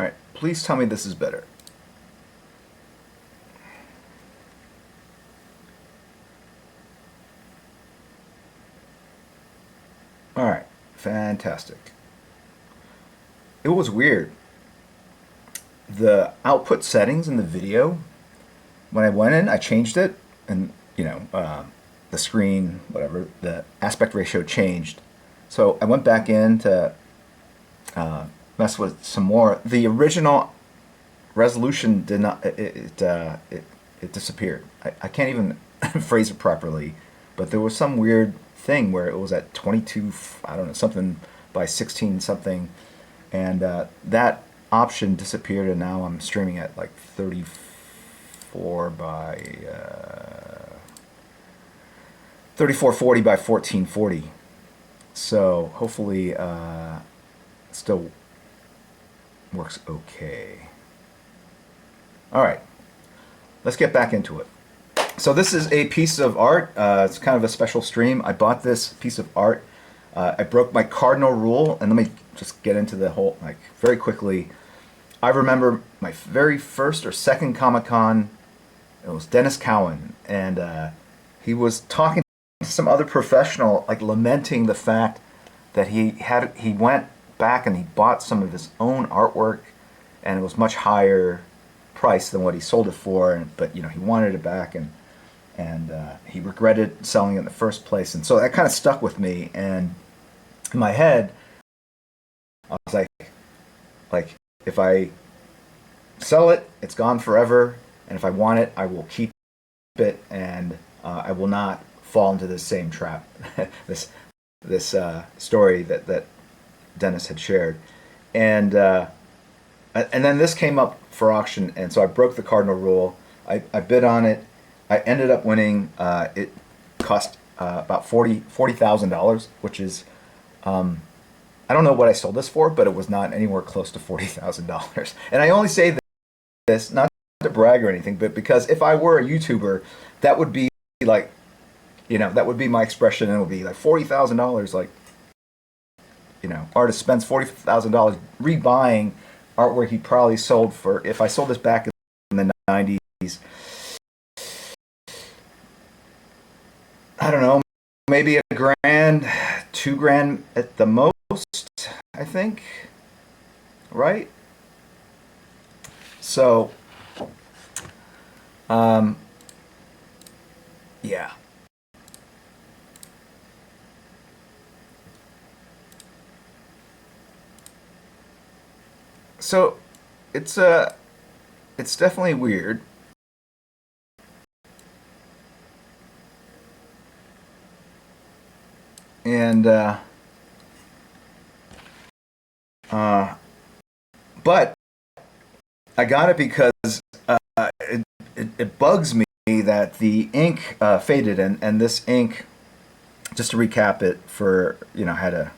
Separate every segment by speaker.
Speaker 1: Alright, please tell me this is better. Alright, fantastic. It was weird. The output settings in the video, when I went in, I changed it, and the screen, whatever, the aspect ratio changed. So I went back in to mess with some more. The original resolution did not. It disappeared. I can't even phrase it properly, but there was some weird thing where it was at 22. I don't know, something by 16 something, and that option disappeared, and now I'm streaming at like 34 by 3440 by 1440. So hopefully still works okay. All right, let's get back into it. So this is a piece of art. It's kind of a special stream. I bought this piece of art. I broke my cardinal rule, and let me just get into the whole, like, very quickly. I remember my very first or second Comic-Con. It was Dennis Cowan, and he was talking to some other professional, like lamenting the fact that he went back and he bought some of his own artwork, and it was much higher price than what he sold it for, but he wanted it back, and he regretted selling it in the first place, and so that kind of stuck with me. And in my head, I was like, if I sell it, it's gone forever, and if I want it, I will keep it, and I will not fall into this same trap, this story that Dennis had shared, and then this came up for auction, and so I broke the cardinal rule. I bid on it. I ended up winning. It cost about $40,000, which is I don't know what I sold this for, but it was not anywhere close to $40,000. And I only say this not to brag or anything, but because if I were a YouTuber, that would be like, that would be my expression, and it would be like $40,000. Like, artist spends $40,000 rebuying artwork he probably sold for, if I sold this back in the 90s, I don't know, maybe $1,000, $2,000 at the most, I think, right? So, yeah. So, it's definitely weird. And but I got it because it bugs me that the ink faded, and this ink, just to recap it for, I had a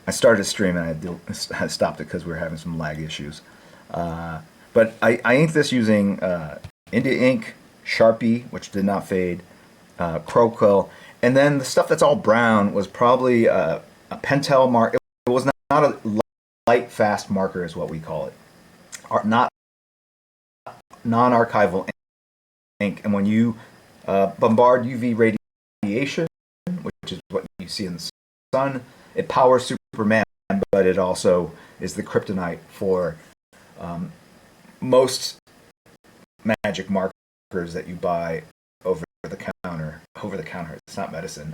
Speaker 1: I started a stream, and I stopped it because we were having some lag issues. But I inked this using India ink, Sharpie, which did not fade, Crow Quill, and then the stuff that's all brown was probably a Pentel mark. It was not a light fast marker, is what we call it. Not non-archival ink. And when you bombard UV radiation, which is what you see in the sun, it powers Superman, but it also is the kryptonite for most magic markers that you buy over the counter. It's not medicine.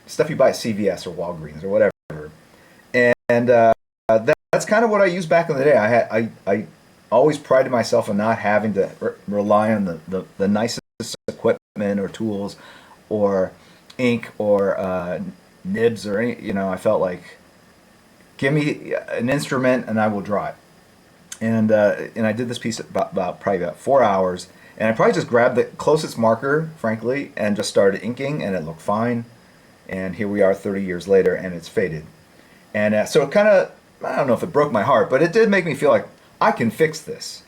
Speaker 1: Stuff you buy at CVS or Walgreens or whatever. And that's kind of what I used back in the day. I always prided myself on not having to rely on the nicest equipment or tools or ink or nibs or any. I felt like, give me an instrument and I will draw it. And I did this piece about probably about 4 hours, and I probably just grabbed the closest marker, frankly, and just started inking, and it looked fine. And here we are 30 years later, and it's faded. And so it kind of, I don't know if it broke my heart, but it did make me feel like I can fix this.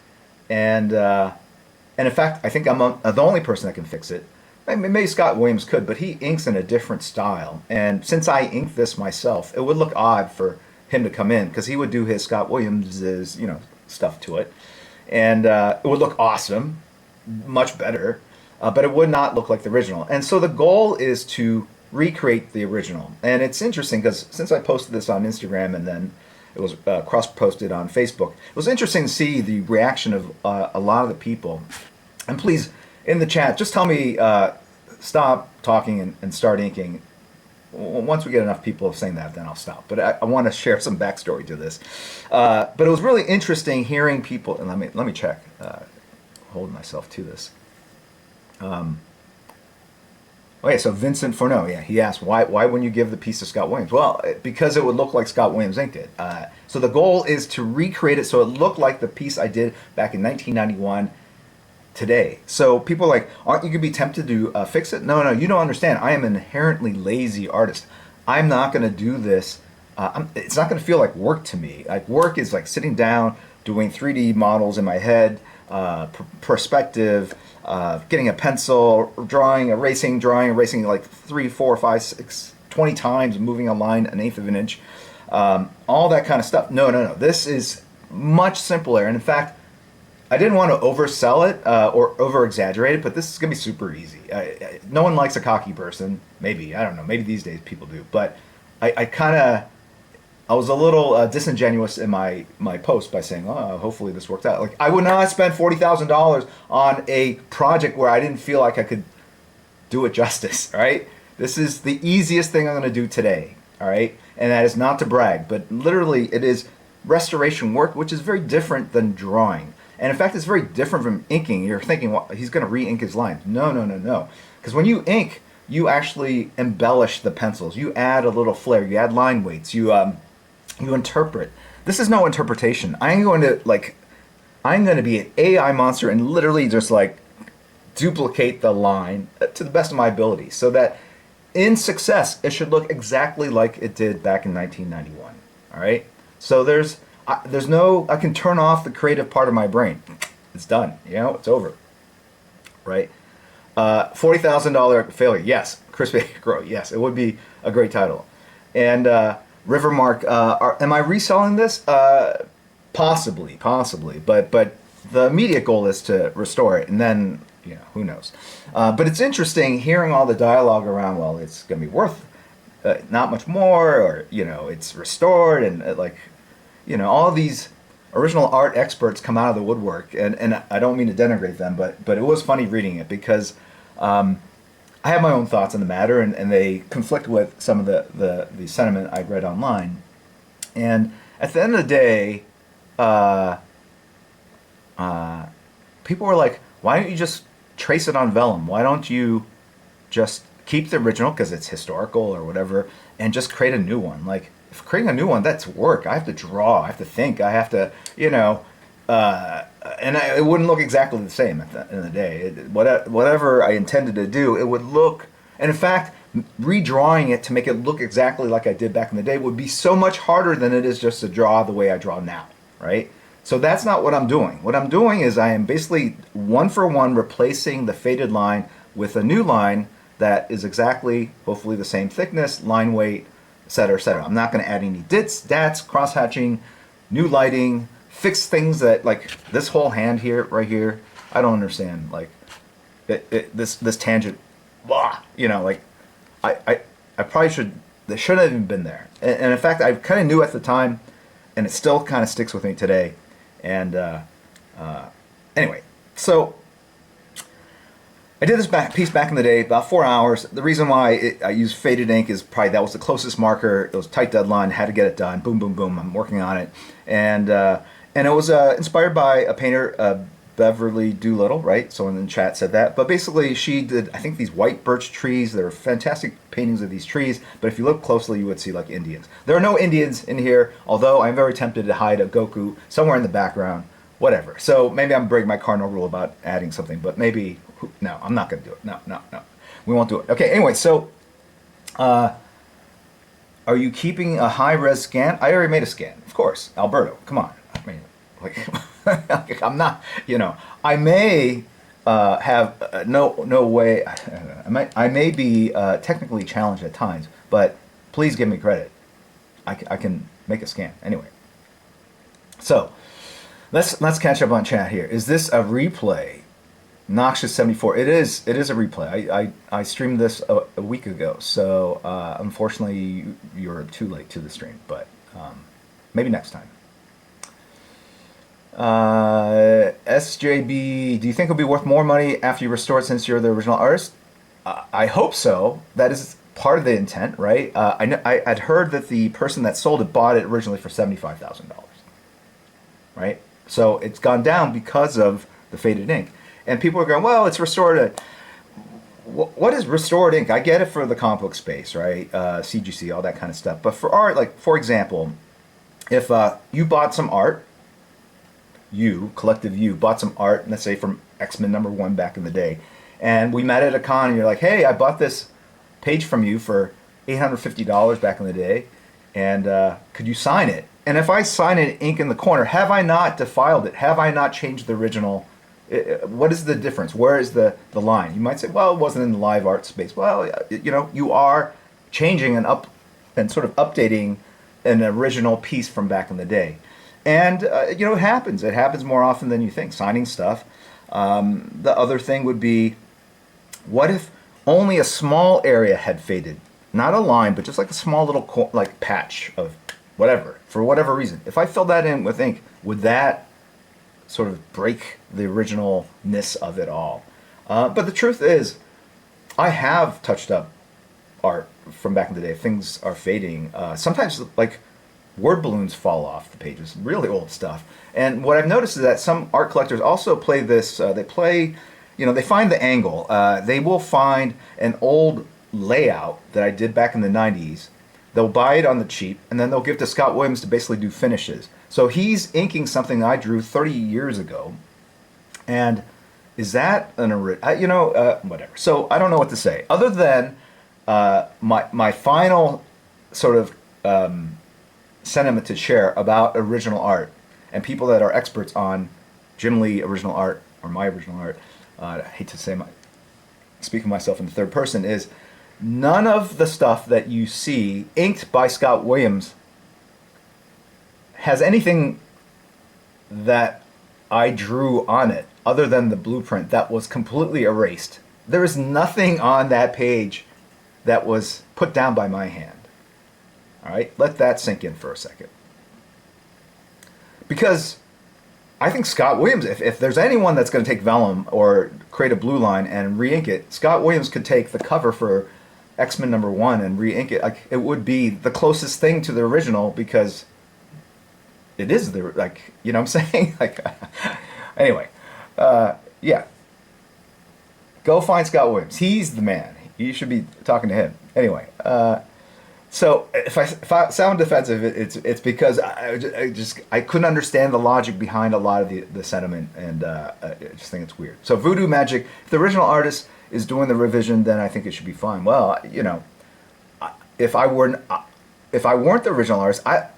Speaker 1: And in fact, I think I'm the only person that can fix it. Maybe Scott Williams could, but he inks in a different style. And since I inked this myself, it would look odd for him to come in because he would do his Scott Williams's, stuff to it, and it would look awesome, much better, but it would not look like the original. And so the goal is to recreate the original. And it's interesting because since I posted this on Instagram and then it was cross-posted on Facebook, it was interesting to see the reaction of a lot of the people. And please, in the chat, just tell me, stop talking and start inking. Once we get enough people saying that, then I'll stop. But I want to share some backstory to this. But it was really interesting hearing people, and let me check, hold myself to this. Okay, so Vincent Fourneau, yeah, he asked, why wouldn't you give the piece to Scott Williams? Well, because it would look like Scott Williams inked it. So the goal is to recreate it so it looked like the piece I did back in 1991 today. So people are like, aren't you going to be tempted to fix it? No, you don't understand. I am an inherently lazy artist. I'm not going to do this. It's not going to feel like work to me. Like work is like sitting down, doing 3D models in my head, perspective, getting a pencil, drawing, erasing like 3, 4, 5, 6, 20 times, moving a line an eighth of an inch, all that kind of stuff. No. This is much simpler. And in fact, I didn't want to oversell it or over-exaggerate it, but this is going to be super easy. No one likes a cocky person. Maybe. I don't know. Maybe these days people do. But I was a little disingenuous in my post by saying, oh, hopefully this worked out. Like, I would not spend $40,000 on a project where I didn't feel like I could do it justice, all right? This is the easiest thing I'm going to do today, all right? And that is not to brag, but literally it is restoration work, which is very different than drawing. And in fact, it's very different from inking. You're thinking, well, he's going to re-ink his lines. No. Because when you ink, you actually embellish the pencils. You add a little flair. You add line weights. You interpret. This is no interpretation. I'm going to be an AI monster and literally just like duplicate the line to the best of my ability so that in success, it should look exactly like it did back in 1991. All right? So there's no, I can turn off the creative part of my brain. It's done. It's over. Right? $40,000 failure. Yes. Crispy Grow. Yes. It would be a great title. And Rivermark, am I reselling this? Possibly. But the immediate goal is to restore it, and then, who knows. But it's interesting hearing all the dialogue around, well, it's going to be worth not much more, or, it's restored, and all these original art experts come out of the woodwork, and I don't mean to denigrate them, but it was funny reading it because I have my own thoughts on the matter, and they conflict with some of the sentiment I'd read online. And at the end of the day, people were like, why don't you just trace it on vellum? Why don't you just keep the original, because it's historical or whatever, and just create a new one? Like, if creating a new one, that's work. I have to draw, I have to think, I have to, and it wouldn't look exactly the same at the end of the day. Whatever I intended to do, it would look, and in fact, redrawing it to make it look exactly like I did back in the day would be so much harder than it is just to draw the way I draw now, right? So that's not what I'm doing. What I'm doing is I am basically one for one replacing the faded line with a new line that is exactly, hopefully, the same thickness, line weight, etc., etc. I'm not going to add any dits, dats, cross-hatching, new lighting, fix things that, like this whole hand here, right here, I don't understand. Like this tangent, blah, I probably should. They shouldn't have even been there. And in fact, I kind of knew at the time, and it still kind of sticks with me today. And anyway, so I did this piece back in the day, about 4 hours. The reason why I used faded ink is probably that was the closest marker. It was a tight deadline, had to get it done. Boom, boom, boom. I'm working on it, and it was inspired by a painter, Beverly Doolittle, right? Someone in the chat said that. But basically, she did, I think, these white birch trees. There are fantastic paintings of these trees, but if you look closely, you would see like Indians. There are no Indians in here, although I'm very tempted to hide a Goku somewhere in the background. Whatever. So maybe I'm breaking my cardinal rule about adding something, but maybe. No, I'm not going to do it. No. We won't do it. Okay, anyway, so are you keeping a high-res scan? I already made a scan, of course. Alberto, come on. I mean, like, I'm not, I may have no way. I may be technically challenged at times, but please give me credit. I can make a scam. Anyway, so let's catch up on chat here. Is this a replay? Noxious 74. It is. It is a replay. I streamed this a week ago, so unfortunately you're too late to the stream. But maybe next time. SJB, do you think it'll be worth more money after you restore it since you're the original artist? I hope so. That is part of the intent, right? I'd heard that the person that sold it bought it originally for $75,000, right? So it's gone down because of the faded ink. And people are going, well, it's restored. What is restored ink? I get it for the comic book space, right? CGC, all that kind of stuff. But for art, like, for example, if you bought some art, collective you, bought some art, let's say from X-Men #1 back in the day, and we met at a con, and you're like, hey, I bought this page from you for $850 back in the day, and could you sign it? And if I sign it ink in the corner, have I not defiled it? Have I not changed the original? What is the difference? Where is the line? You might say, well, it wasn't in the live art space. Well, you are changing and sort of updating an original piece from back in the day. And, it happens. It happens more often than you think, signing stuff. The other thing would be, what if only a small area had faded? Not a line, but just like a small little patch of whatever, for whatever reason. If I filled that in with ink, would that sort of break the originalness of it all? But the truth is, I have touched up art from back in the day. Things are fading. Sometimes, like, word balloons fall off the pages, really old stuff. And what I've noticed is that some art collectors also play this, they find the angle. They will find an old layout that I did back in the 90s. They'll buy it on the cheap, and then they'll give to Scott Williams to basically do finishes. So he's inking something I drew 30 years ago. And is that whatever. So I don't know what to say. Other than my final sort of sentiment to share about original art and people that are experts on Jim Lee original art or my original art, I hate to say speaking of myself in the third person, is none of the stuff that you see inked by Scott Williams has anything that I drew on it other than the blueprint that was completely erased. There is nothing on that page that was put down by my hand. All right, let that sink in for a second. Because I think Scott Williams, if there's anyone that's going to take vellum or create a blue line and re-ink it, Scott Williams could take the cover for X-Men #1 and re-ink it. Like, it would be the closest thing to the original because it is the, like, you know what I'm saying? Like, anyway, yeah. Go find Scott Williams. He's the man. You should be talking to him. Anyway, so if I sound defensive, it's because I couldn't understand the logic behind a lot of the sentiment, and I just think it's weird. So Voodoo Magic, if the original artist is doing the revision, then I think it should be fine. Well, if I weren't the original artist, I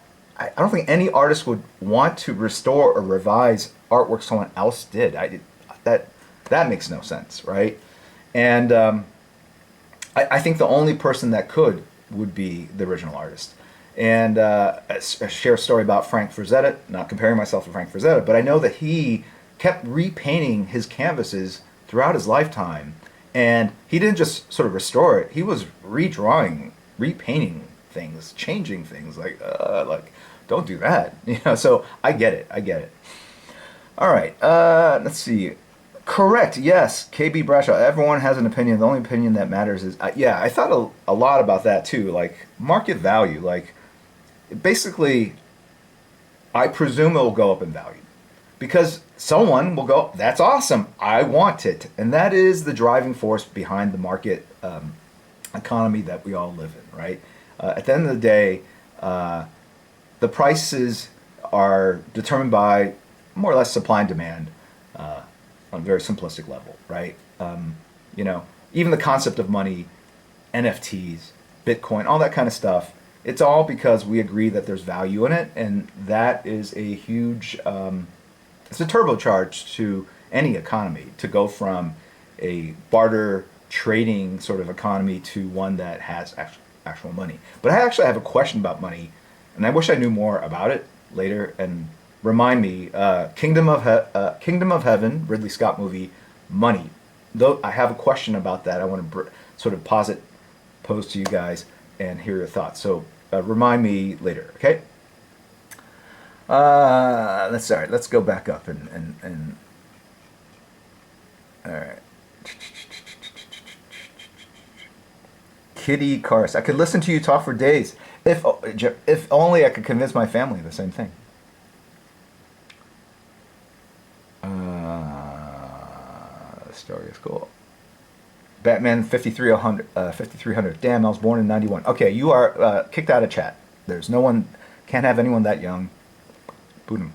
Speaker 1: don't think any artist would want to restore or revise artwork someone else did. That makes no sense, right? And I think the only person that could would be the original artist. And share a story about Frank Frazetta, not comparing myself to Frank Frazetta, but I know that he kept repainting his canvases throughout his lifetime, and he didn't just sort of restore it, he was redrawing, repainting things, changing things, like don't do that. So I get it. All right, let's see. Correct, yes, KB Bradshaw. Everyone has an opinion. The only opinion that matters is... I thought a lot about that too. Like, market value. Like, basically, I presume it will go up in value. Because someone will go, that's awesome, I want it. And that is the driving force behind the market economy that we all live in, right? At the end of the day, the prices are determined by more or less supply and demand. On a very simplistic level, right? Even the concept of money, NFTs, Bitcoin, all that kind of stuff, it's all because we agree that there's value in it, and that is a huge, it's a turbocharge to any economy to go from a barter trading sort of economy to one that has actual money. But I actually have a question about money, and I wish I knew more about it later. And remind me, Kingdom of Heaven, Ridley Scott movie, Money. Though I have a question about that, I want to sort of pose to you guys and hear your thoughts. So remind me later, okay? Let's go back up and all right. Kitty Cars. I could listen to you talk for days. If only I could convince my family the same thing. The story is cool. Batman 5300. Damn, I was born in 91. Okay, you are kicked out of chat. There's no one, can't have anyone that young. Boot him.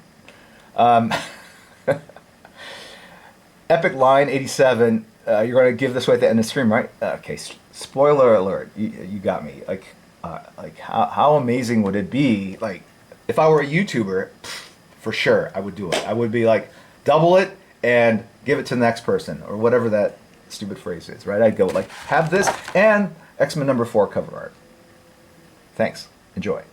Speaker 1: Epic Line 87. You're going to give this away at the end of the stream, right? Okay, spoiler alert. You got me. Like how amazing would it be? Like, if I were a YouTuber, for sure, I would do it. I would be like, double it and give it to the next person, or whatever that stupid phrase is, right? I'd go like, have this and X-Men #4 cover art. Thanks. Enjoy.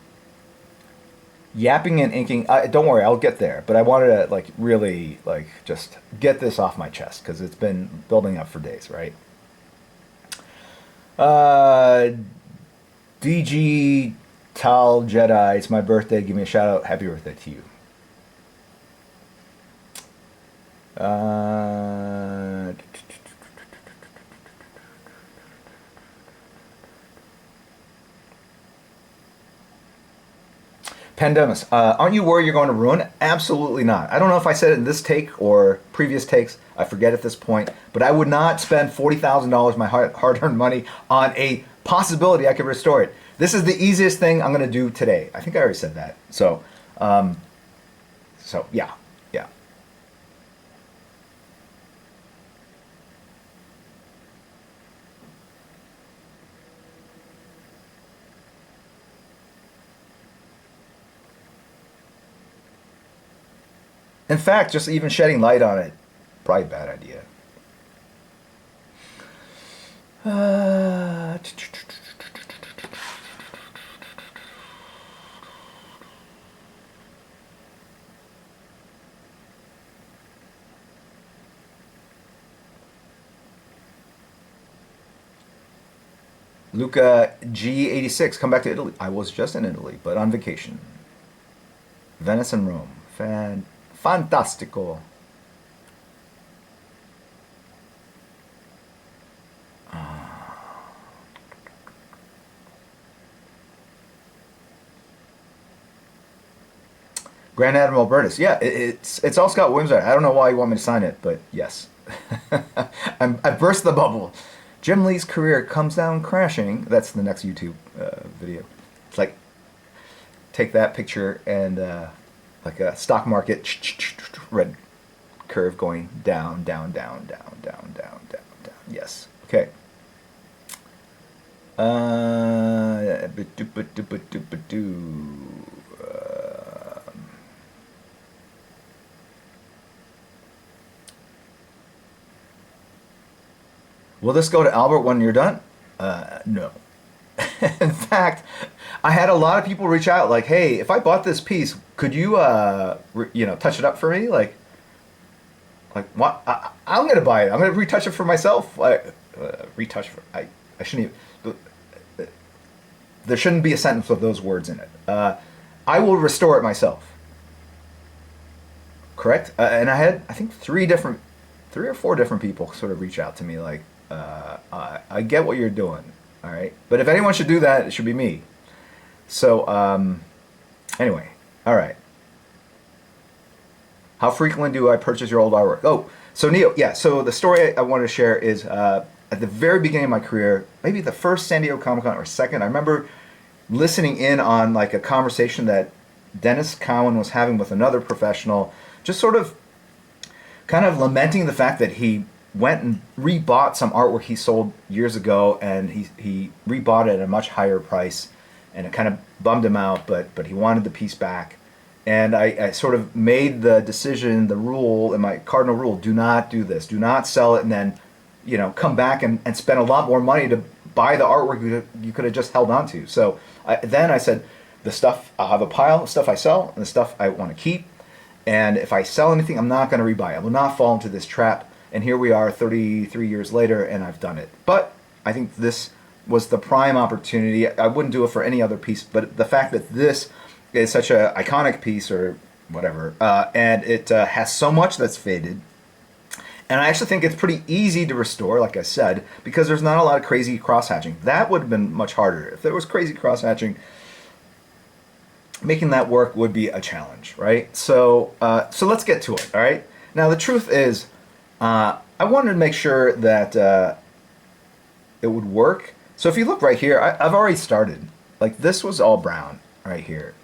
Speaker 1: Yapping and inking. Don't worry, I'll get there. But I wanted to like really like just get this off my chest because it's been building up for days, right? DG Tal Jedi. It's my birthday. Give me a shout out. Happy birthday to you. Pandemus, aren't you worried you're going to ruin it? Absolutely not. I don't know if I said it in this take or previous takes. I forget at this point. But I would not spend $40,000, my hard-earned money, on a possibility I could restore it. This is the easiest thing I'm going to do today. I think I already said that. So yeah. In fact, just even shedding light on it, probably a bad idea. Luca G86, come back to Italy. I was just in Italy, but on vacation. Venice and Rome. Fantastico. Grand Admiral Burtis. Yeah, it's all Scott Williams. I don't know why you want me to sign it, but yes. I burst the bubble. Jim Lee's career comes down crashing. That's the next YouTube video. It's like, take that picture and like a stock market red curve going down, down, down, down, down, down, down, down. Yes. Okay. Will this go to Albert when you're done? No. In fact, I had a lot of people reach out like, "Hey, if I bought this piece, could you, touch it up for me?" Like what? I'm gonna buy it. I'm gonna retouch it for myself. Retouch for I shouldn't even. There shouldn't be a sentence with those words in it. I will restore it myself. Correct? And I had, I think, 3 or 4 different people sort of reach out to me like, I get what you're doing, all right? But if anyone should do that, it should be me. So, anyway, all right. How frequently do I purchase your old artwork? Oh, so Neo, yeah, so the story I wanted to share is at the very beginning of my career, maybe the first San Diego Comic-Con or second, I remember listening in on like a conversation that Dennis Cowan was having with another professional, just sort of kind of lamenting the fact that he went and rebought some artwork he sold years ago, and he rebought it at a much higher price, and it kind of bummed him out, but he wanted the piece back. And I sort of made the decision, the rule, and my cardinal rule: do not do this. Do not sell it and then, come back and spend a lot more money to buy the artwork you could have just held on to. So then I said, the stuff, I'll have a pile of stuff I sell and the stuff I want to keep. And if I sell anything, I'm not going to rebuy. I will not fall into this trap. And here we are 33 years later, and I've done it. But I think this was the prime opportunity. I wouldn't do it for any other piece, but the fact that this is such an iconic piece or whatever, and it has so much that's faded. And I actually think it's pretty easy to restore, like I said, because there's not a lot of crazy cross-hatching. That would have been much harder. If there was crazy cross-hatching, making that work would be a challenge, right? So let's get to it, all right? Now, the truth is, I wanted to make sure that it would work. So if you look right here, I've already started. Like, this was all brown right here.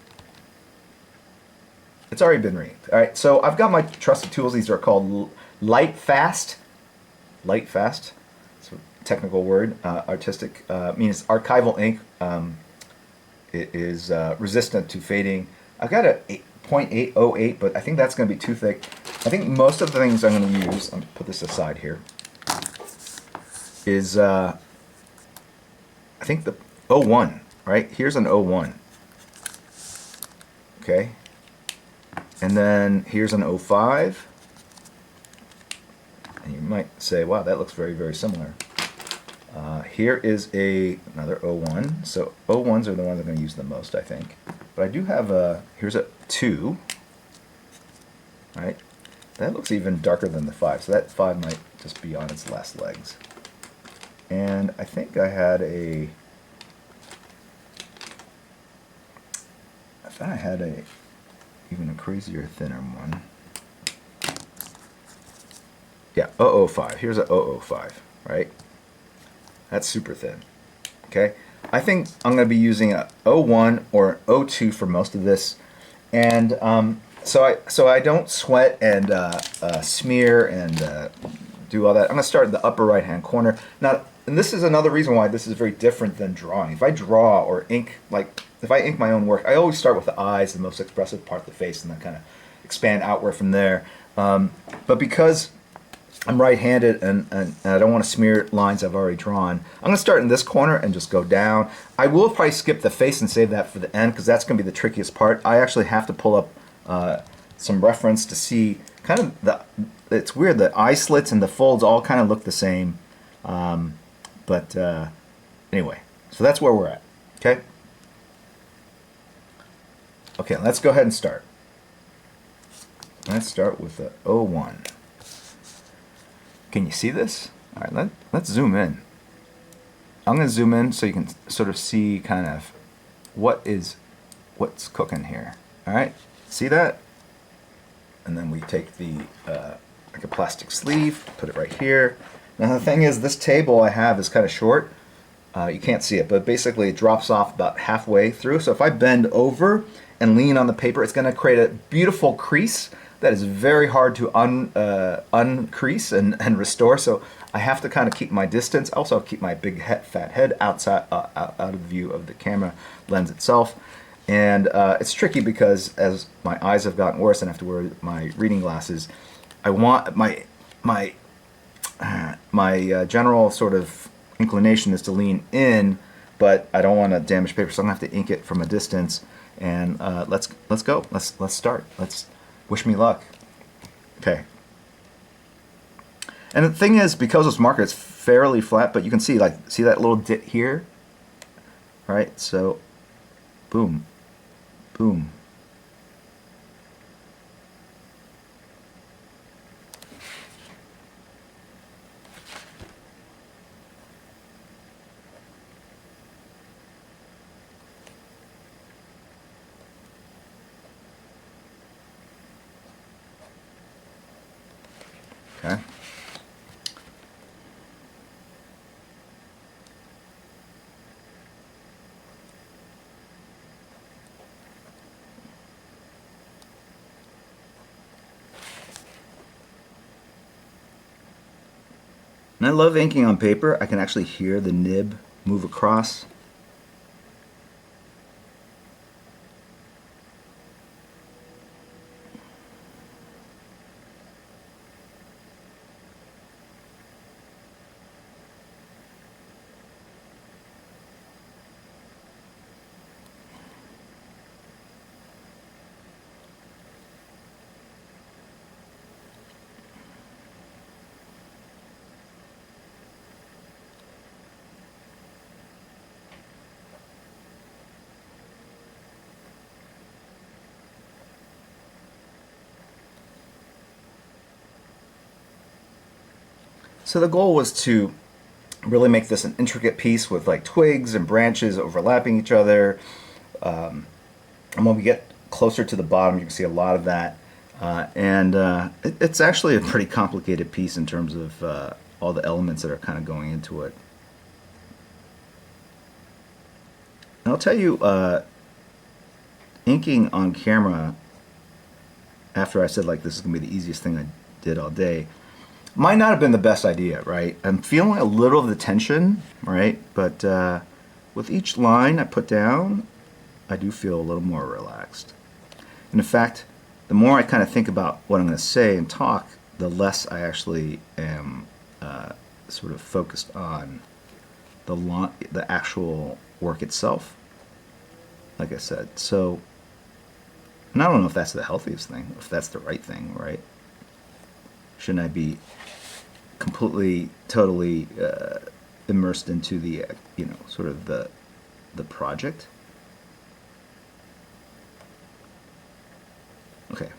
Speaker 1: It's already been wreathed, all right? So I've got my trusty tools. These are called Light Fast. Light Fast. It's a technical word. Artistic means archival ink. It is resistant to fading. I've got a 0.808, but I think that's going to be too thick. I think most of the things I'm going to use, I'm going to put this aside here, is I think the 01, right? Here's an 01. Okay. And then here's an 05. And you might say, wow, that looks very, very similar. Here is another 01. So 01s are the ones I'm going to use the most, I think. But I do have here's a 2. Right? That looks even darker than the 5. So that 5 might just be on its last legs. And I think I had I thought I had even a crazier, thinner one. Yeah, 005. Here's a 005, right? That's super thin. Okay? I think I'm going to be using a 01 or 02 for most of this. And so I don't sweat and smear and do all that. I'm going to start in the upper right-hand corner. Now, and this is another reason why this is very different than drawing. If I draw or ink, like if I ink my own work, I always start with the eyes, the most expressive part of the face, and then kind of expand outward from there. But because I'm right-handed and I don't want to smear lines I've already drawn, I'm going to start in this corner and just go down. I will probably skip the face and save that for the end because that's going to be the trickiest part. I actually have to pull up some reference to see kind of it's weird, the eye slits and the folds all kind of look the same. But anyway, so that's where we're at, okay? Okay, let's go ahead and start. Let's start with the 01. Can you see this? All right, let's zoom in. I'm going to zoom in so you can sort of see kind of what's cooking here. All right, see that? And then we take the like a plastic sleeve, put it right here. Now the thing is, this table I have is kind of short. You can't see it, but basically it drops off about halfway through. So if I bend over and lean on the paper, it's going to create a beautiful crease that is very hard to uncrease and restore. So I have to kind of keep my distance. Also keep my big fat head outside, out of view of the camera lens itself. And it's tricky because as my eyes have gotten worse and I have to wear my reading glasses, I want my general sort of inclination is to lean in, but I don't want to damage paper, so I'm gonna have to ink it from a distance. And let's go. Let's start. Let's wish me luck. Okay. And the thing is, because this marker is fairly flat, but you can see see that little dip here, right? So, boom, boom. Okay. And I love inking on paper. I can actually hear the nib move across. So the goal was to really make this an intricate piece with like twigs and branches overlapping each other. And when we get closer to the bottom, you can see a lot of that. It's actually a pretty complicated piece in terms of all the elements that are kind of going into it. And I'll tell you, inking on camera, after I said like this is going to be the easiest thing I did all day, might not have been the best idea, right? I'm feeling a little of the tension, right? But with each line I put down, I do feel a little more relaxed. And in fact, the more I kind of think about what I'm going to say and talk, the less I actually am sort of focused on the actual work itself, like I said. So, and I don't know if that's the healthiest thing, if that's the right thing, right? Shouldn't I be completely, totally immersed into the, sort of the project? Okay.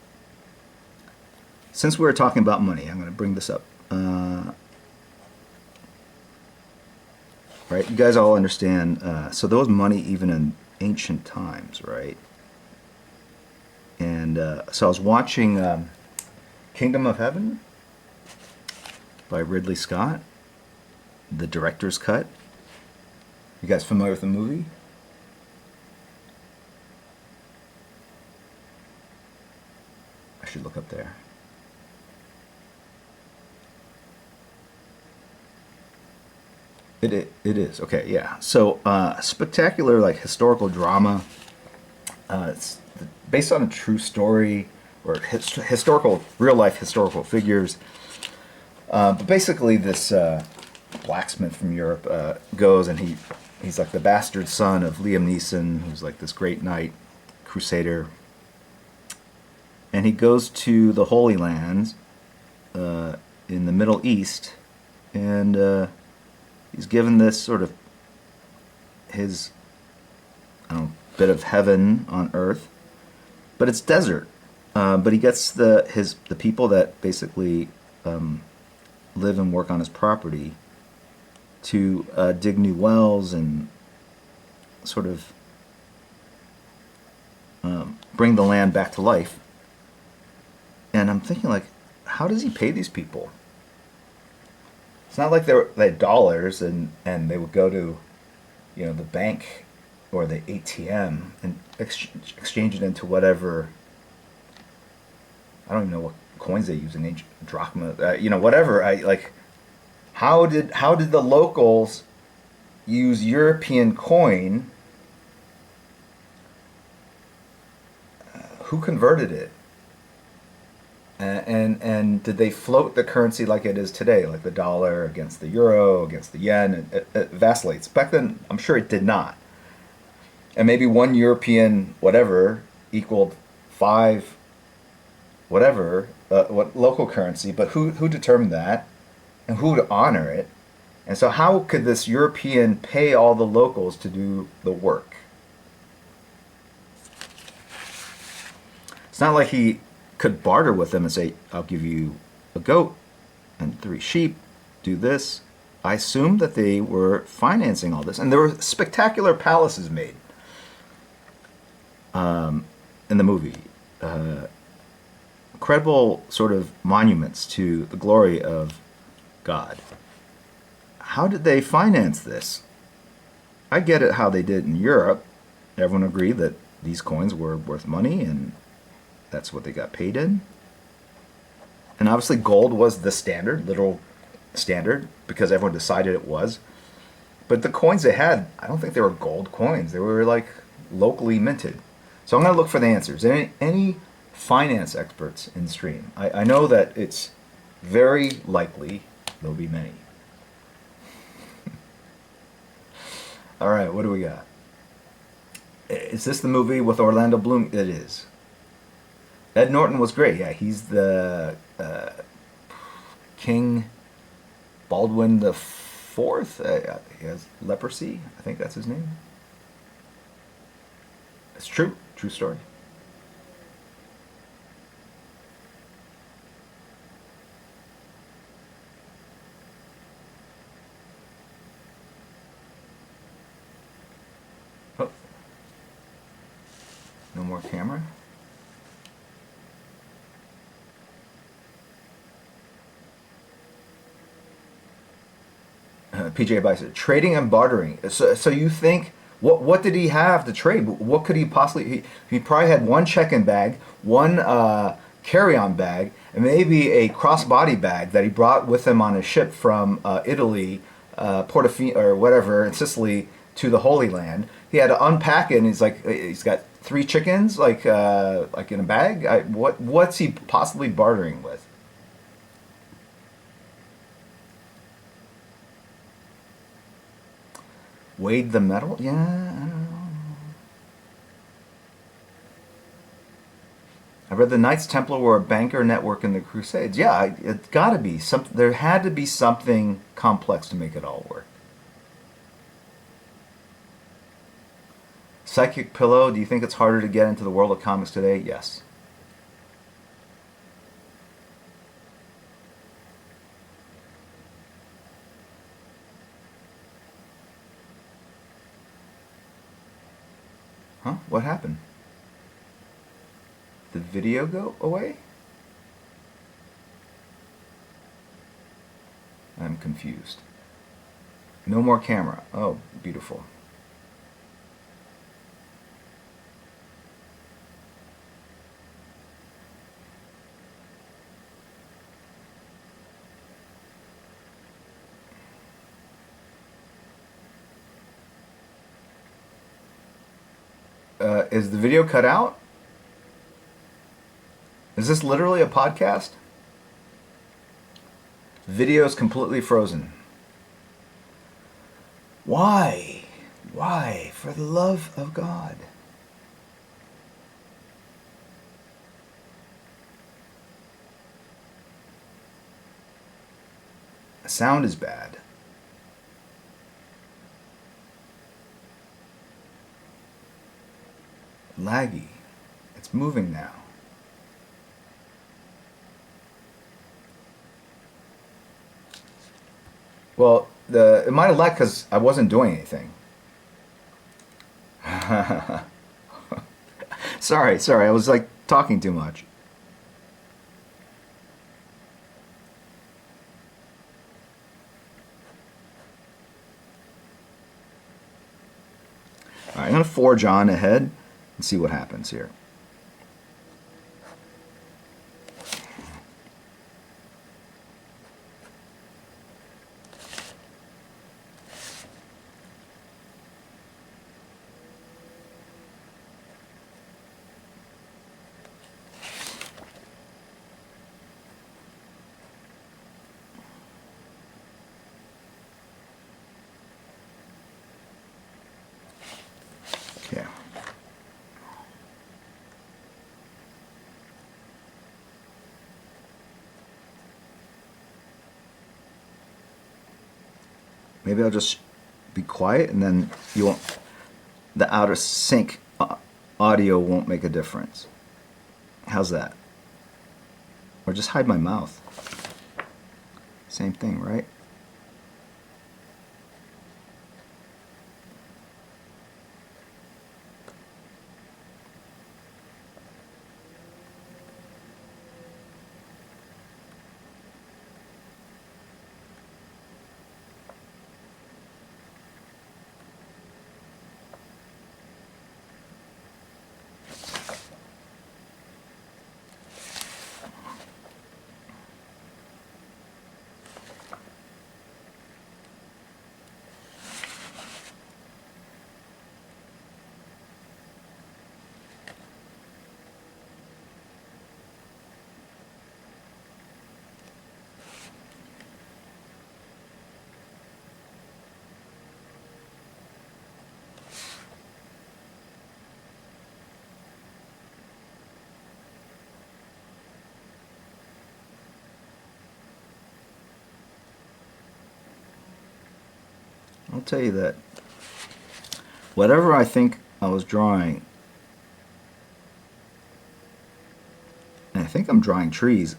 Speaker 1: Since we're talking about money, I'm going to bring this up. Right? You guys all understand. So there was money even in ancient times, right? And so I was watching Kingdom of Heaven by Ridley Scott, the director's cut. You guys familiar with the movie? I should look up there. It is. Okay, yeah. So spectacular, like historical drama. It's based on a true story or historical, real life historical figures. But basically, this blacksmith from Europe goes and he's like the bastard son of Liam Neeson, who's like this great knight, crusader. And he goes to the Holy Lands in the Middle East, and he's given this sort of his, I don't know, bit of heaven on earth, but it's desert. But he gets the people that basically live and work on his property to dig new wells and sort of bring the land back to life. And I'm thinking, like, how does he pay these people? It's not like they had dollars and they would go to, the bank or the ATM and exchange it into whatever. I don't even know what coins they use in ancient drachma. Whatever. How did the locals use European coin? Who converted it? And did they float the currency like it is today, like the dollar against the euro, against the yen? It vacillates. Back then, I'm sure it did not. And maybe one European whatever equaled 5 whatever, what local currency, but who determined that? And who would honor it? And so how could this European pay all the locals to do the work? It's not like he could barter with them and say, I'll give you a goat and 3 sheep, do this. I assumed that they were financing all this. And there were spectacular palaces made in the movie. Incredible sort of monuments to the glory of God. How did they finance this? I get it how they did in Europe. Everyone agreed that these coins were worth money and that's what they got paid in. And obviously gold was the standard, literal standard, because everyone decided it was. But the coins they had, I don't think they were gold coins. They were like locally minted. So I'm going to look for the answers. Any finance experts in the stream? I know that it's very likely there'll be many. All right, what do we got? Is this the movie with Orlando Bloom? It is. Ed Norton was great. Yeah, he's the King Baldwin the Fourth. He has leprosy. I think that's his name. It's true. True story. No more camera. PJ Bison, trading and bartering. So you think what did he have to trade? What could he possibly? He probably had one check-in bag, one carry-on bag, and maybe a cross-body bag that he brought with him on a ship from Italy, Portofino or whatever in Sicily to the Holy Land. He had to unpack it, and he's got 3 chickens like in a bag. What's he possibly bartering with? Wade the metal? Yeah, I don't know. I read the Knights Templar were a banker network in the Crusades. Yeah, it got to be some. There had to be something complex to make it all work. Psychic Pillow. Do you think it's harder to get into the world of comics today? Yes. Huh? What happened? The video go away? I'm confused. No more camera. Oh, beautiful. Is the video cut out? Is this literally a podcast? Video is completely frozen. Why? Why? For the love of God. The sound is bad. Laggy. It's moving now. Well, it might have lagged because I wasn't doing anything. Sorry, I was like talking too much. All right, I'm going to forge on ahead and see what happens here. Okay. Maybe I'll just be quiet and then you won't, the outer sync audio won't make a difference. How's that? Or just hide my mouth. Same thing, right? I'll tell you that whatever I think I was drawing, and I think I'm drawing trees.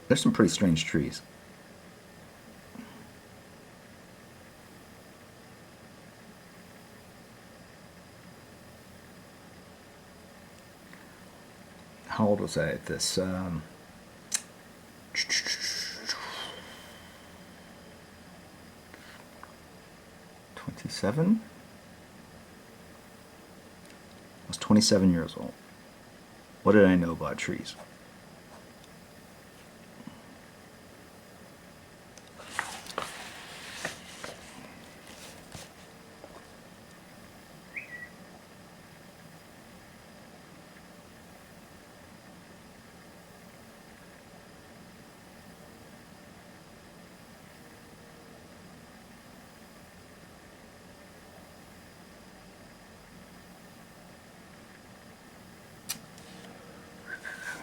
Speaker 1: There's some pretty strange trees. how old was I at this? 27? I was 27 years old. What did I know about trees?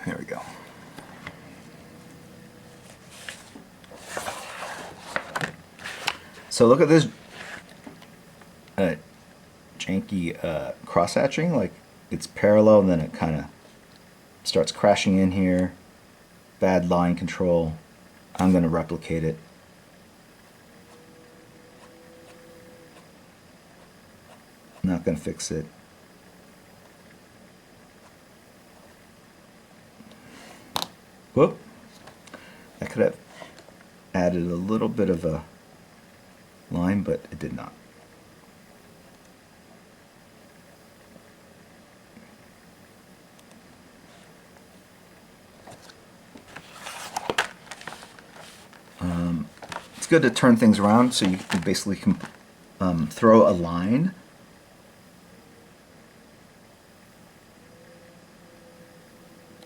Speaker 1: There we go. So look at this janky cross hatching. Like it's parallel and then it kind of starts crashing in here. Bad line control. I'm going to replicate it. Not going to fix it. Whoop. I could have added a little bit of a line, but it did not. It's good to turn things around so you can basically throw a line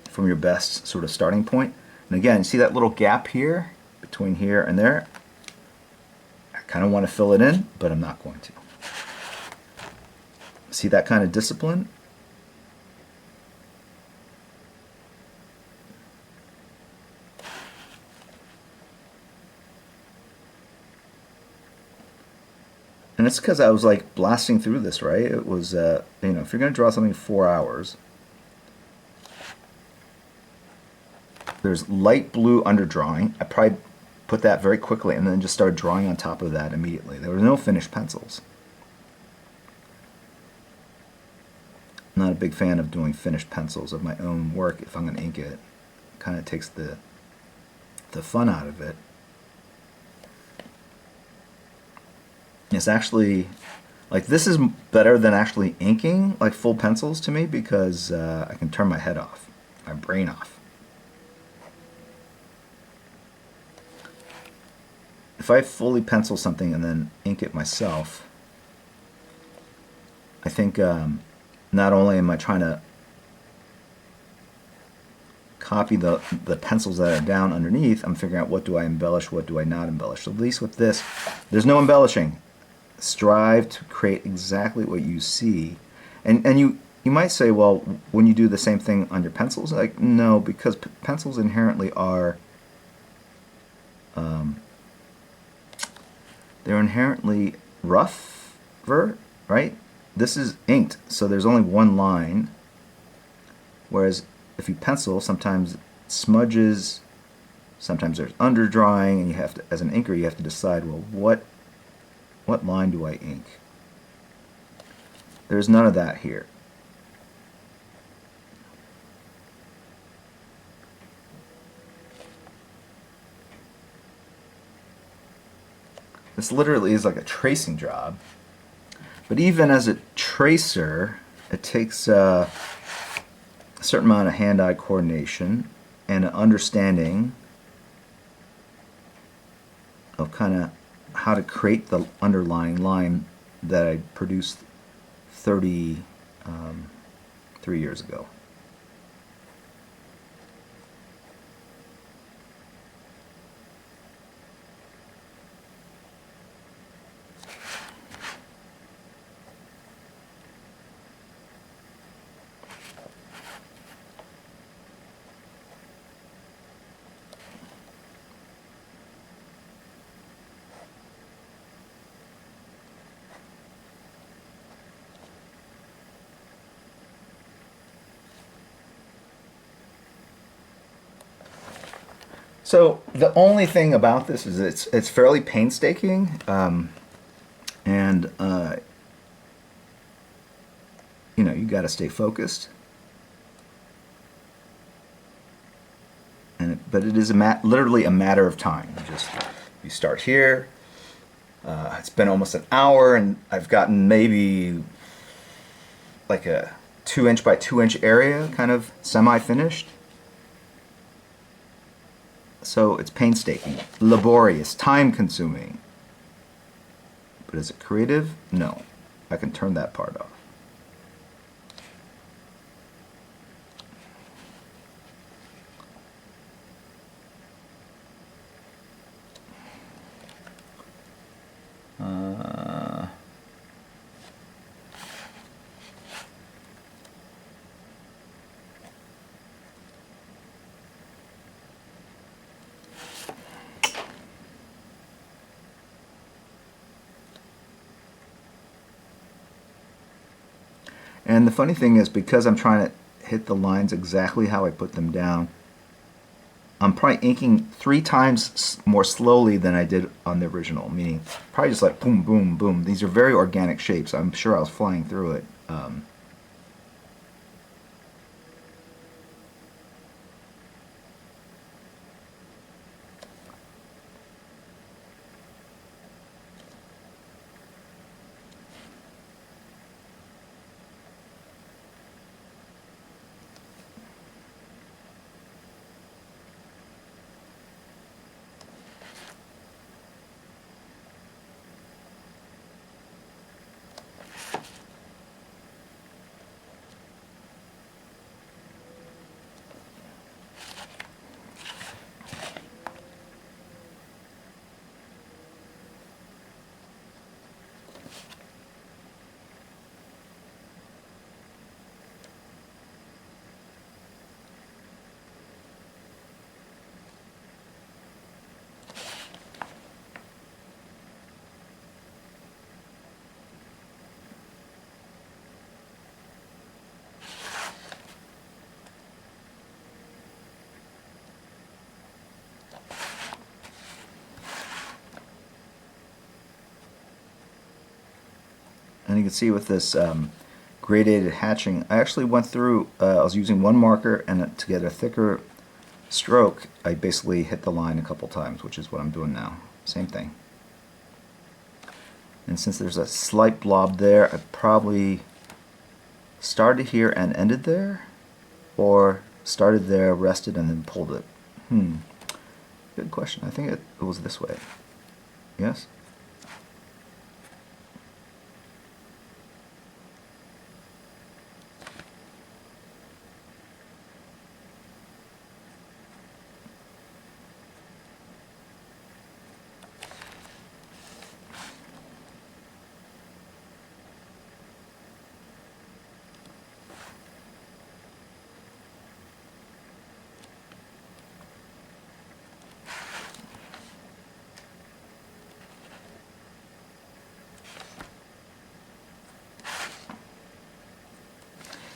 Speaker 1: from your best sort of starting point. And again, see that little gap here between here and there? I kind of want to fill it in, but I'm not going to. See that kind of discipline? And it's because I was like blasting through this, right? It was, you know, if you're going to draw something 4 hours, there's light blue underdrawing. I probably put that very quickly and then just started drawing on top of that immediately. There were no finished pencils. I'm not a big fan of doing finished pencils of my own work if I'm going to ink it. It kind of takes the fun out of it. It's actually, like, this is better than actually inking like full pencils to me because I can turn my head off, my brain off. If I fully pencil something and then ink it myself, I think not only am I trying to copy the pencils that are down underneath, I'm figuring out what do I embellish, what do I not embellish. So at least with this, there's no embellishing. Strive to create exactly what you see. And you might say, well, when you do the same thing on your pencils, like, no, because pencils inherently are they're inherently rougher, right? This is inked, so there's only one line, whereas if you pencil, sometimes it smudges, sometimes there's underdrawing, and you have to, as an inker, you have to decide, well, what line do I ink? There's none of that here. This literally is like a tracing job. But even as a tracer, it takes a certain amount of hand-eye coordination and an understanding of kind of how to create the underlying line that I produced 33 years ago. So the only thing about this is it's fairly painstaking, and you know, you got to stay focused. But it is literally a matter of time. You start here. It's been almost an hour, and I've gotten maybe like a 2-inch by 2-inch area, kind of semi-finished. So it's painstaking, laborious, time-consuming. But is it creative? No. I can turn that part off. And the funny thing is, because I'm trying to hit the lines exactly how I put them down, I'm probably inking 3 times more slowly than I did on the original, meaning probably just like boom, boom, boom. These are very organic shapes. I'm sure I was flying through it. And you can see with this gradated hatching, I actually went through, I was using one marker, and to get a thicker stroke, I basically hit the line a couple times, which is what I'm doing now. Same thing. And since there's a slight blob there, I probably started here and ended there, or started there, rested, and then pulled it. Good question. I think it was this way. Yes?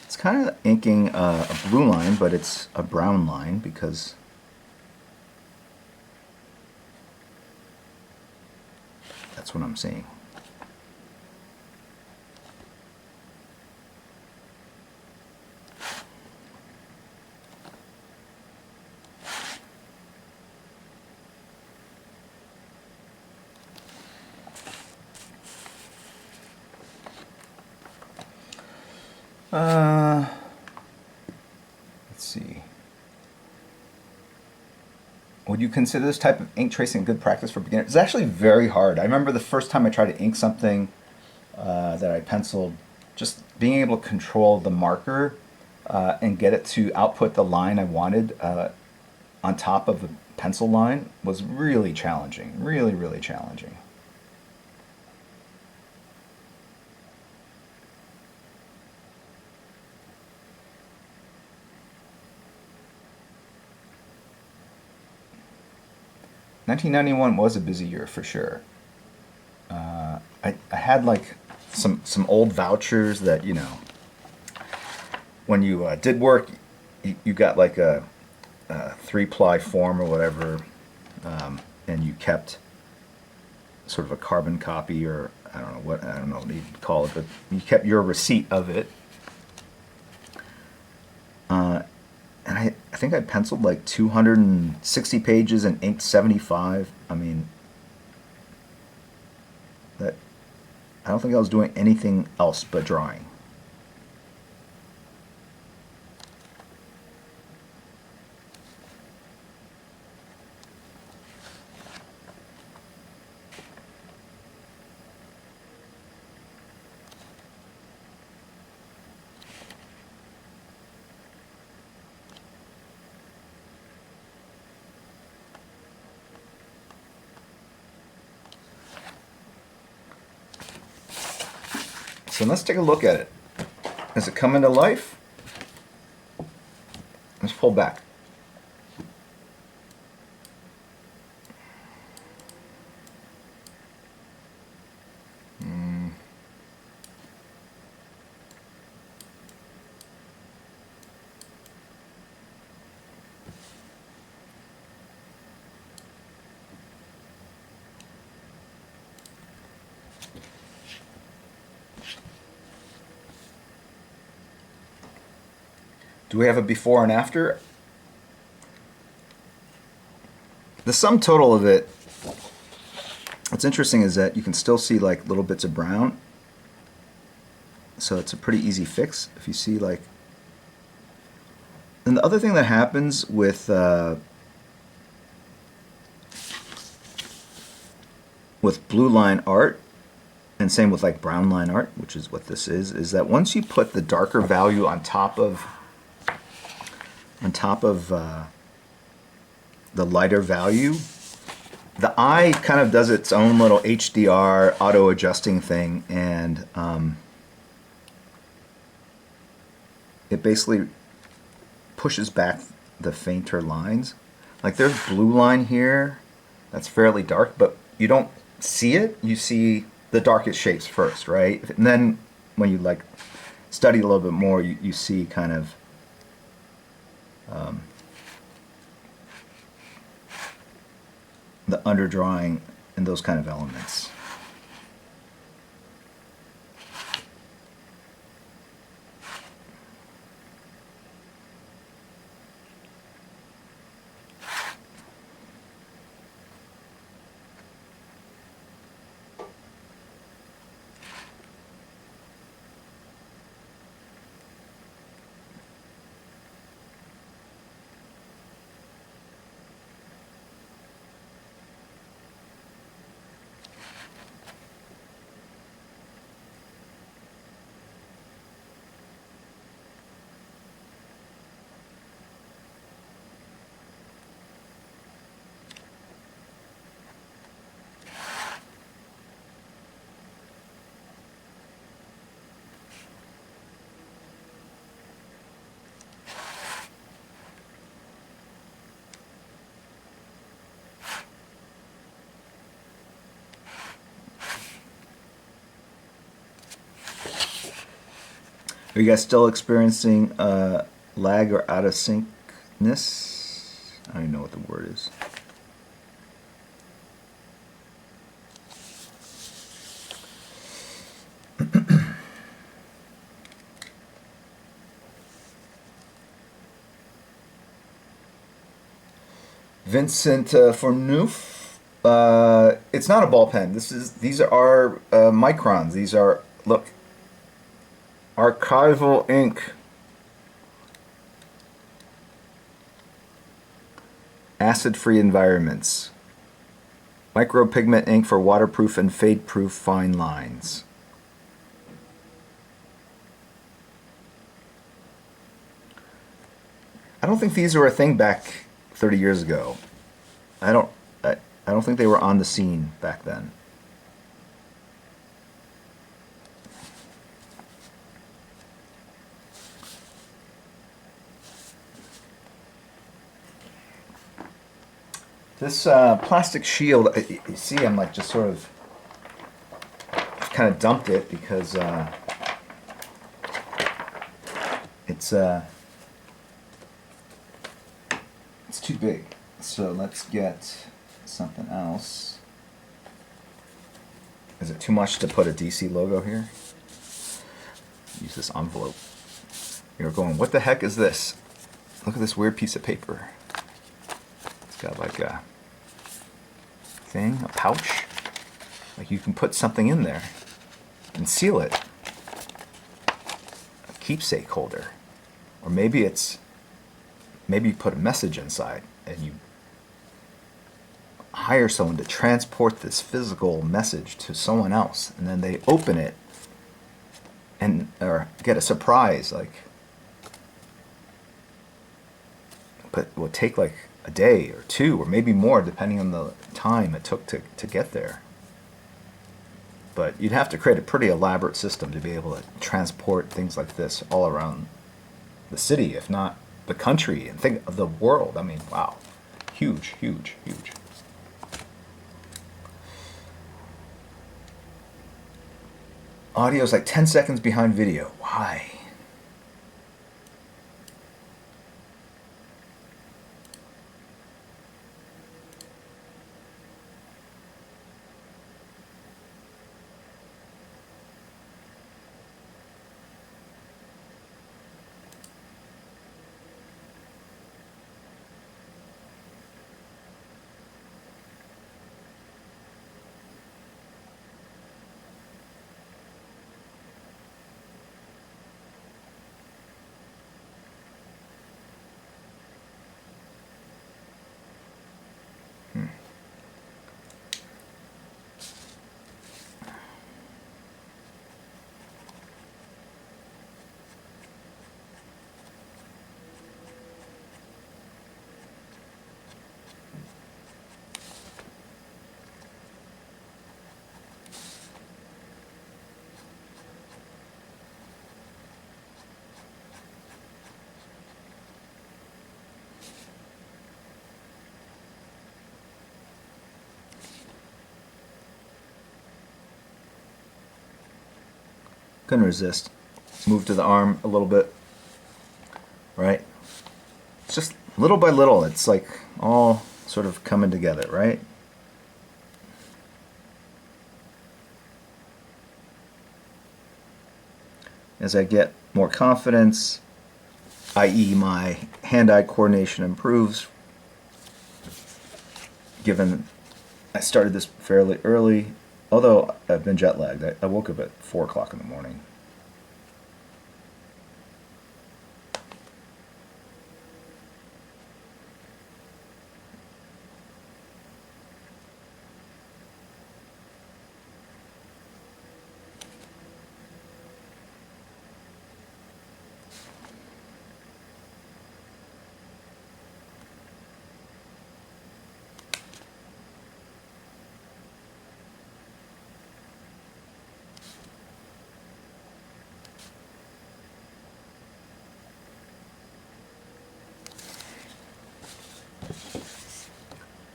Speaker 1: It's kind of inking a blue line, but it's a brown line because that's what I'm seeing. Let's see. Would you consider this type of ink tracing good practice for beginners? It's actually very hard. I remember the first time I tried to ink something that I penciled, just being able to control the marker and get it to output the line I wanted on top of a pencil line was really challenging. Really, really challenging. '91 was a busy year for sure. I had like some old vouchers that, you know, when you did work, you got like a 3-ply form or whatever, and you kept sort of a carbon copy, or I don't know what you'd call it, but you kept your receipt of it. And I think I penciled like 260 pages and inked 75. I mean, that I don't think I was doing anything else but drawing. So let's take a look at it. Does it come into life? Let's pull back. Do we have a before and after? The sum total of it, what's interesting is that you can still see like little bits of brown. So it's a pretty easy fix if you see like. And the other thing that happens with blue line art, and same with like brown line art, which is what this is that once you put the darker value on top of the lighter value, the eye kind of does its own little HDR auto adjusting thing, and it basically pushes back the fainter lines. Like there's blue line here that's fairly dark, but you don't see it. You see the darkest shapes first, right? And then when you like study a little bit more, you see kind of the underdrawing and those kind of elements. Are you guys still experiencing lag or out of syncness? I don't even know what the word is. Vincent Fornoof. It's not a ball pen. These are microns. These are, look, archival ink. Acid-free environments. Micropigment ink for waterproof and fade-proof fine lines. I don't think these were a thing back 30 years ago. I don't think they were on the scene back then. This plastic shield, you see I'm like just sort of kind of dumped it because it's too big. So let's get something else. Is it too much to put a DC logo here? Use this envelope. You're going, what the heck is this? Look at this weird piece of paper. It's got like a thing, a pouch. Like you can put something in there and seal it. A keepsake holder. Or maybe you put a message inside and you hire someone to transport this physical message to someone else, and then they open it and or get a surprise, like, but it will take like a day or two or maybe more depending on the time it took to get there. But you'd have to create a pretty elaborate system to be able to transport things like this all around the city, if not the country, and think of the world. I mean, wow. Huge, huge, huge. Audio is like 10 seconds behind video. Why? Couldn't resist. Move to the arm a little bit. Right? It's just little by little, it's like all sort of coming together, right? As I get more confidence, i.e. my hand-eye coordination improves, given I started this fairly early, although I've been jet lagged. I woke up at 4 o'clock in the morning.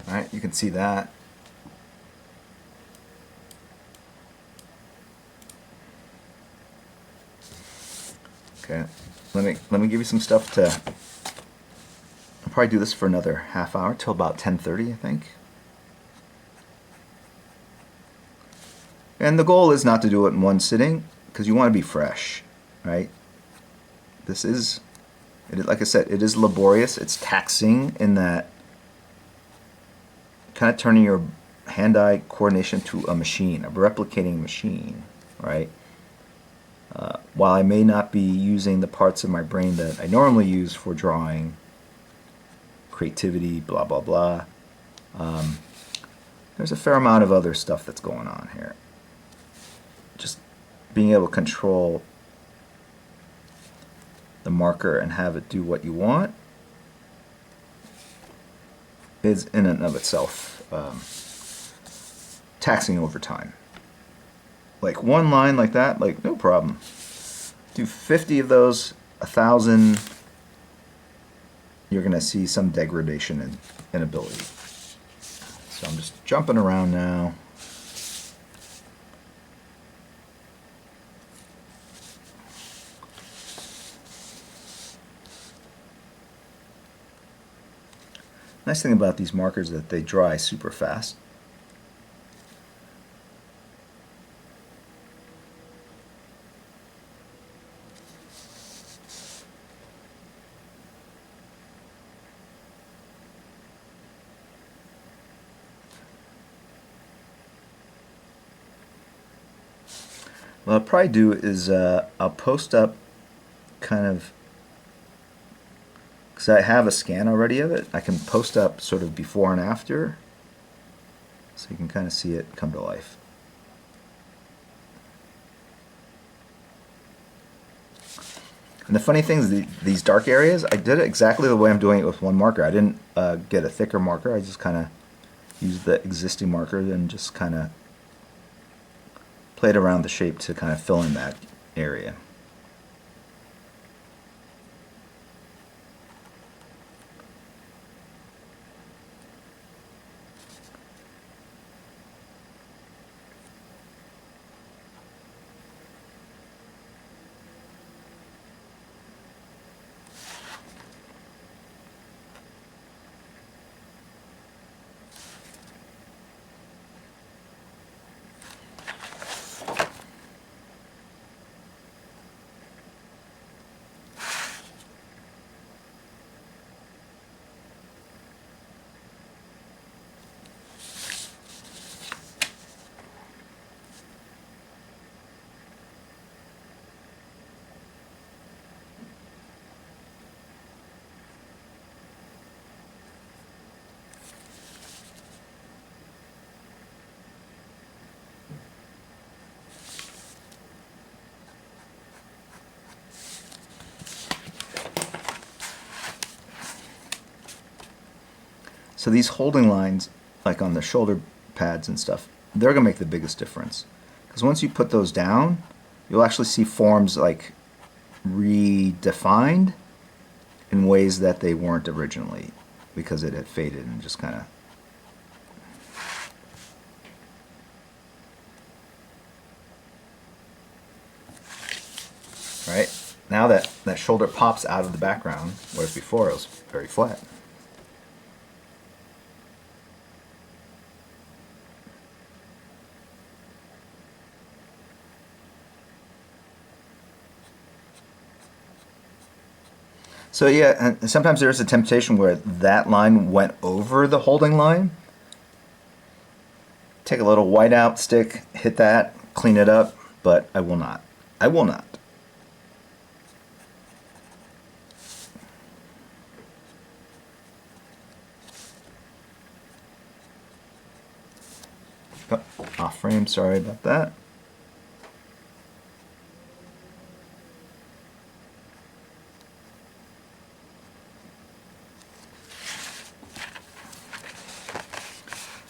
Speaker 1: All right, you can see that. Okay, let me give you some stuff to. I'll probably do this for another half hour till about 10:30, I think. And the goal is not to do it in one sitting because you want to be fresh, right? This is, like I said, it is laborious. It's taxing in that kind of turning your hand-eye coordination to a machine, a replicating machine, right? While I may not be using the parts of my brain that I normally use for drawing, creativity, blah, blah, blah, there's a fair amount of other stuff that's going on here. Just being able to control the marker and have it do what you want is in and of itself taxing over time. Like one line like that, like no problem. Do 50 of those, 1,000, you're gonna see some degradation in ability. So I'm just jumping around now. Nice thing about these markers is that they dry super fast. What I'll probably do is I'll post up kind of, because I have a scan already of it, I can post up sort of before and after, so you can kind of see it come to life. And the funny thing is, these dark areas, I did it exactly the way I'm doing it with one marker. I didn't get a thicker marker, I just kind of used the existing marker and just kind of played around the shape to kind of fill in that area. So these holding lines, like on the shoulder pads and stuff, they're going to make the biggest difference. Because once you put those down, you'll actually see forms like redefined in ways that they weren't originally, because it had faded and just kind of... Right? Now that shoulder pops out of the background, whereas before it was very flat. So yeah, and sometimes there's a temptation where that line went over the holding line. Take a little whiteout stick, hit that, clean it up, but I will not. I will not. Oh, off frame, sorry about that.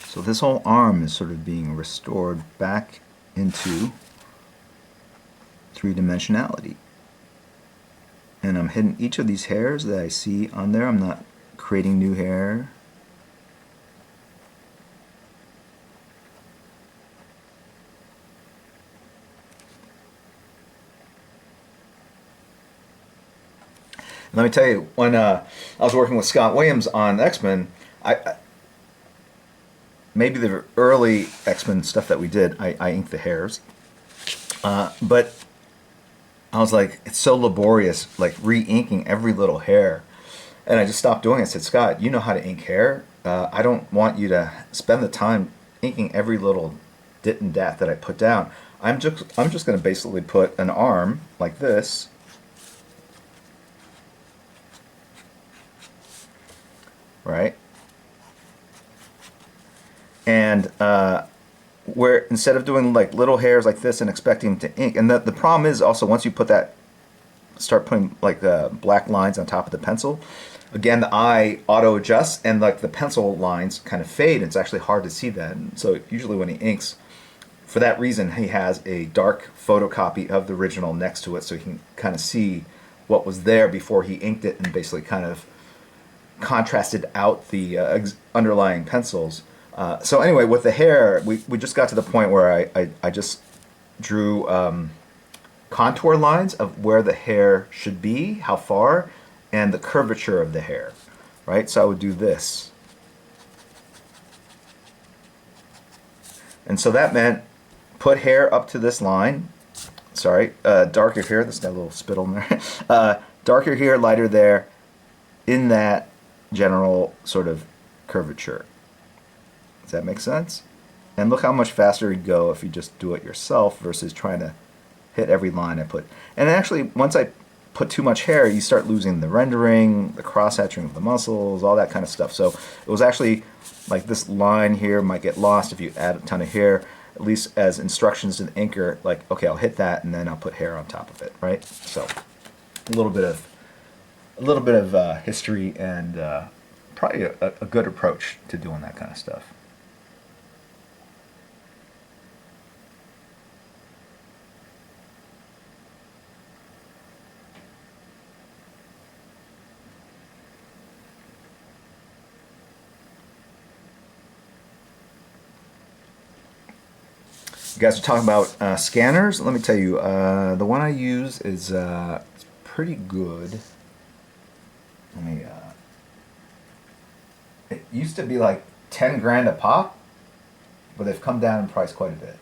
Speaker 1: So this whole arm is sort of being restored back into three-dimensionality. And I'm hitting each of these hairs that I see on there. I'm not creating new hair. Let me tell you, when I was working with Scott Williams on X-Men, maybe the early X-Men stuff that we did, I inked the hairs. But I was like, it's so laborious, like re-inking every little hair. And I just stopped doing it. I said, Scott, you know how to ink hair. I don't want you to spend the time inking every little dit and dat that I put down. I'm just going to basically put an arm like this. Right? And where instead of doing like little hairs like this and expecting to ink, and the problem is also once you put that, start putting like black lines on top of the pencil, again the eye auto adjusts and like the pencil lines kind of fade. It's actually hard to see that. And so usually when he inks, for that reason, he has a dark photocopy of the original next to it, so he can kind of see what was there before he inked it and basically kind of contrasted out the underlying pencils. So anyway, with the hair, we just got to the point where I just drew contour lines of where the hair should be, how far, and the curvature of the hair, right? So I would do this. And so that meant put hair up to this line. Sorry, darker here. There's got a little spittle in there. Darker here, lighter there, in that general sort of curvature. Does that make sense? And look how much faster you'd go if you just do it yourself versus trying to hit every line I put. And actually, once I put too much hair, you start losing the rendering, the cross-hatching of the muscles, all that kind of stuff. So it was actually like this line here might get lost if you add a ton of hair, at least as instructions to the inker, like, okay, I'll hit that and then I'll put hair on top of it, right? So a little bit of history and probably a good approach to doing that kind of stuff. You guys are talking about scanners. Let me tell you, the one I use is it's pretty good. Let me. It used to be like 10 grand a pop, but they've come down in price quite a bit.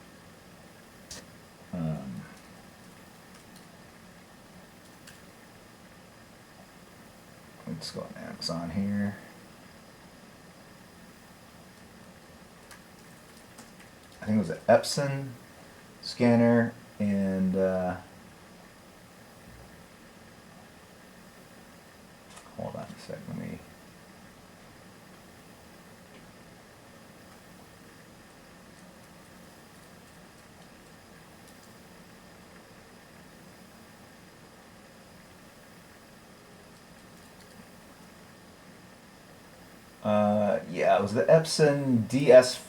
Speaker 1: Let's go on Amazon here. I think it was an Epson scanner, and hold on a sec, let me. Yeah, it was the Epson DS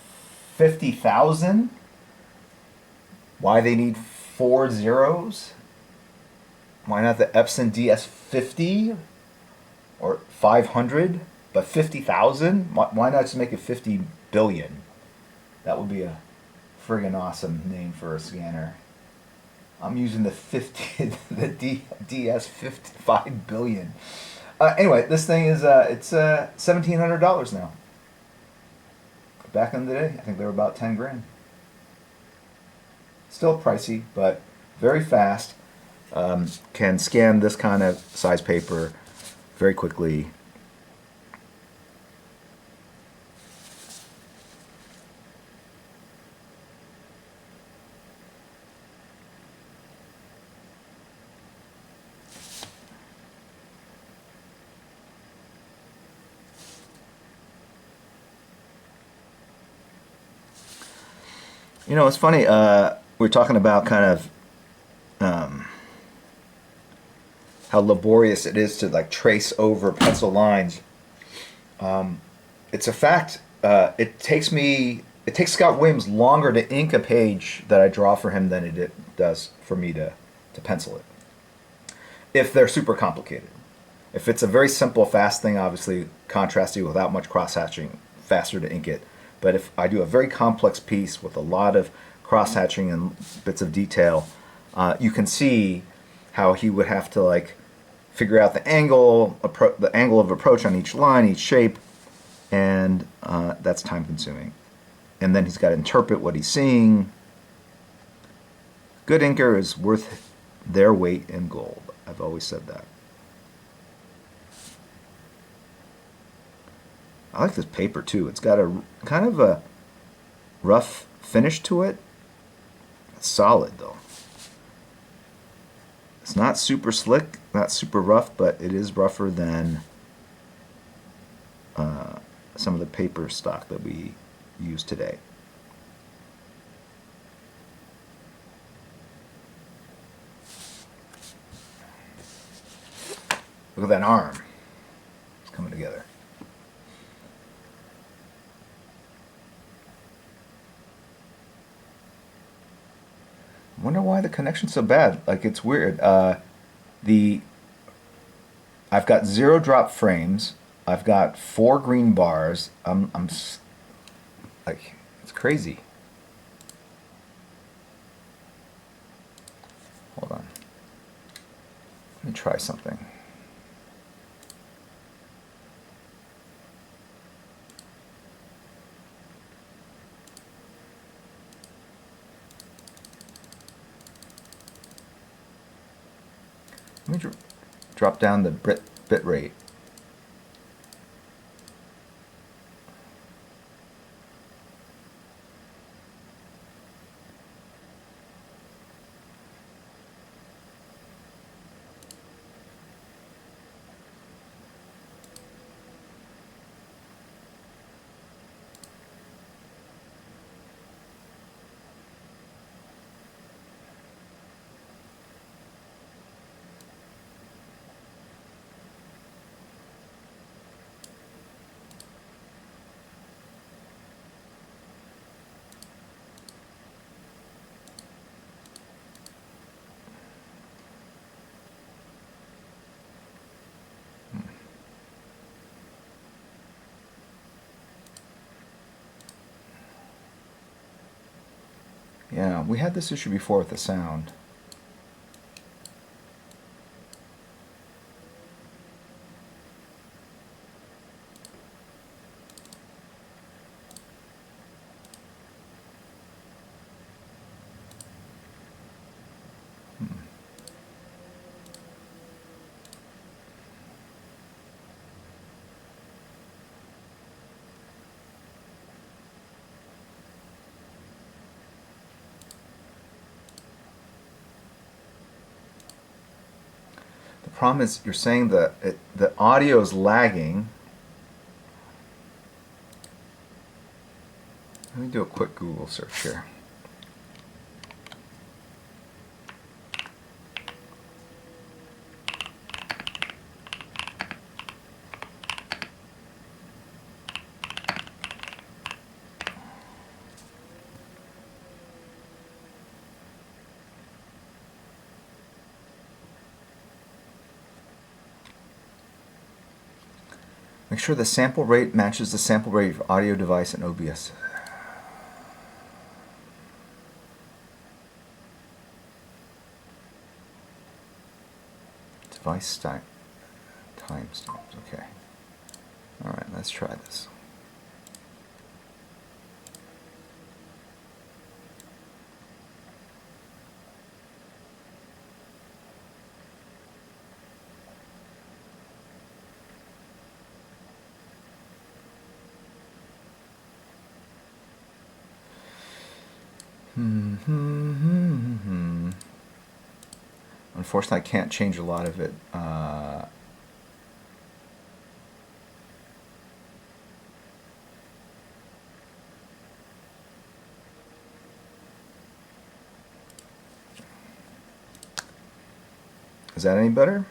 Speaker 1: 50,000. Why they need 4 zeros? Why not the Epson DS 50 or 500? But 50,000? Why not just make it 50 billion? That would be a friggin' awesome name for a scanner. I'm using the 50, the DS 55 billion. Anyway, this thing is it's $1,700 now. Back in the day, I think they were about 10 grand. Still pricey, but very fast. Can scan this kind of size paper very quickly. You know, it's funny. We're talking about kind of how laborious it is to like trace over pencil lines. It's a fact. It takes Scott Williams longer to ink a page that I draw for him than it does for me to pencil it. If they're super complicated. If it's a very simple, fast thing, obviously contrasty without much cross-hatching, faster to ink it. But if I do a very complex piece with a lot of cross-hatching and bits of detail, you can see how he would have to like figure out the angle of approach on each line, each shape, and that's time-consuming. And then he's got to interpret what he's seeing. Good inker is worth their weight in gold. I've always said that. I like this paper too. It's got a kind of a rough finish to it. It's solid though. It's not super slick, not super rough, but it is rougher than some of the paper stock that we use today. Look at that arm. It's coming together. Wonder why the connection's so bad. Like, it's weird. I've got 0 drop frames. I've got 4 green bars. Like, it's crazy. Hold on. Let me try something. Let me drop down the bit rate. Yeah, we had this issue before with the sound. The problem is you're saying that the audio is lagging. Let me do a quick Google search here. Make sure the sample rate matches the sample rate of audio device in OBS. Device timestamps. Okay. All right, let's try this. Unfortunately, I can't change a lot of it. Is that any better?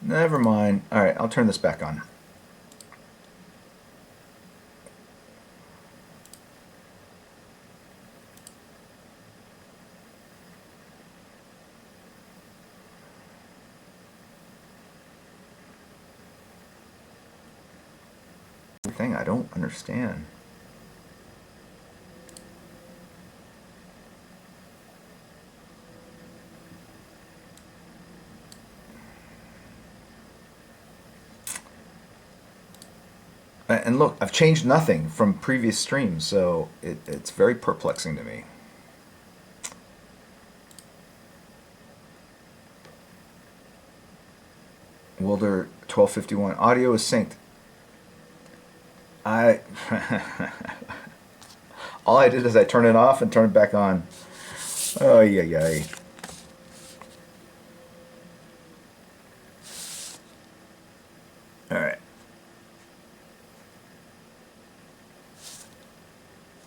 Speaker 1: Never mind. All right, I'll turn this back on. Thing I don't understand. And look, I've changed nothing from previous streams, so it's very perplexing to me. Wilder 1251. Audio is synced. All I did is I turned it off and turned it back on. Oh, yeah. All right.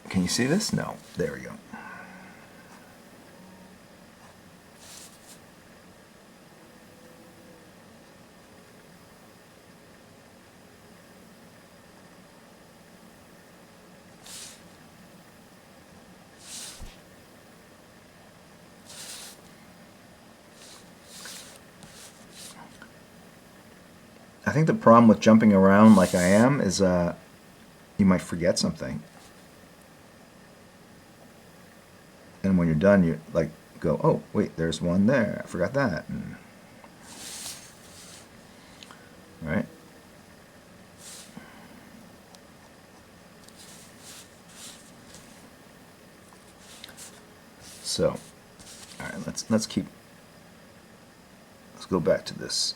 Speaker 1: Can you see this? No. There we go. I think the problem with jumping around like I am is you might forget something. And when you're done, you like go, oh, wait, there's one there. I forgot that. Right? So, all right, let's go back to this.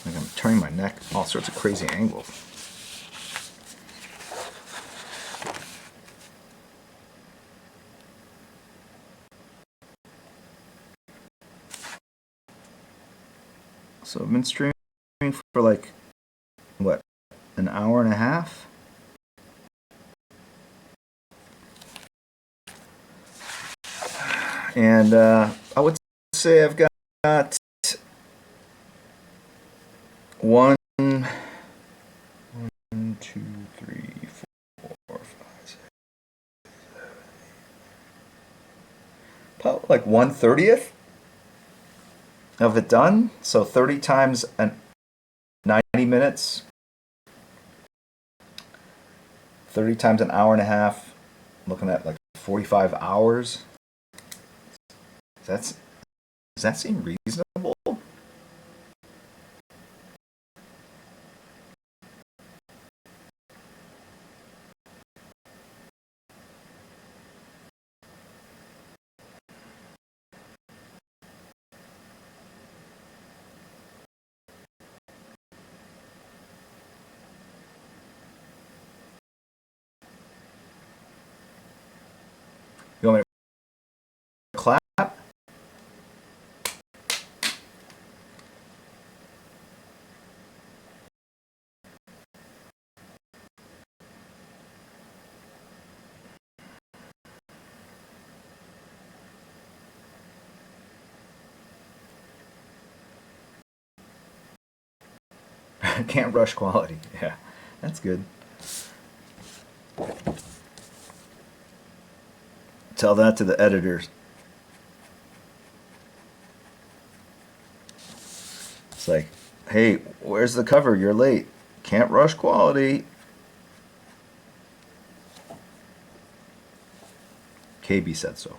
Speaker 1: Like I'm turning my neck all sorts of crazy angles. So I've been streaming for like, what, an hour and a half? And I would say I've got one, two, three, four, five, six, 7, 8. About like 1/30th of it done. So 30 times 90 minutes, 30 times an hour and a half, looking at like 45 hours. Does that seem reasonable? You want me to clap? Can't rush quality. Yeah, that's good. Tell that to the editors. It's like, hey, where's the cover? You're late. Can't rush quality. KB said so.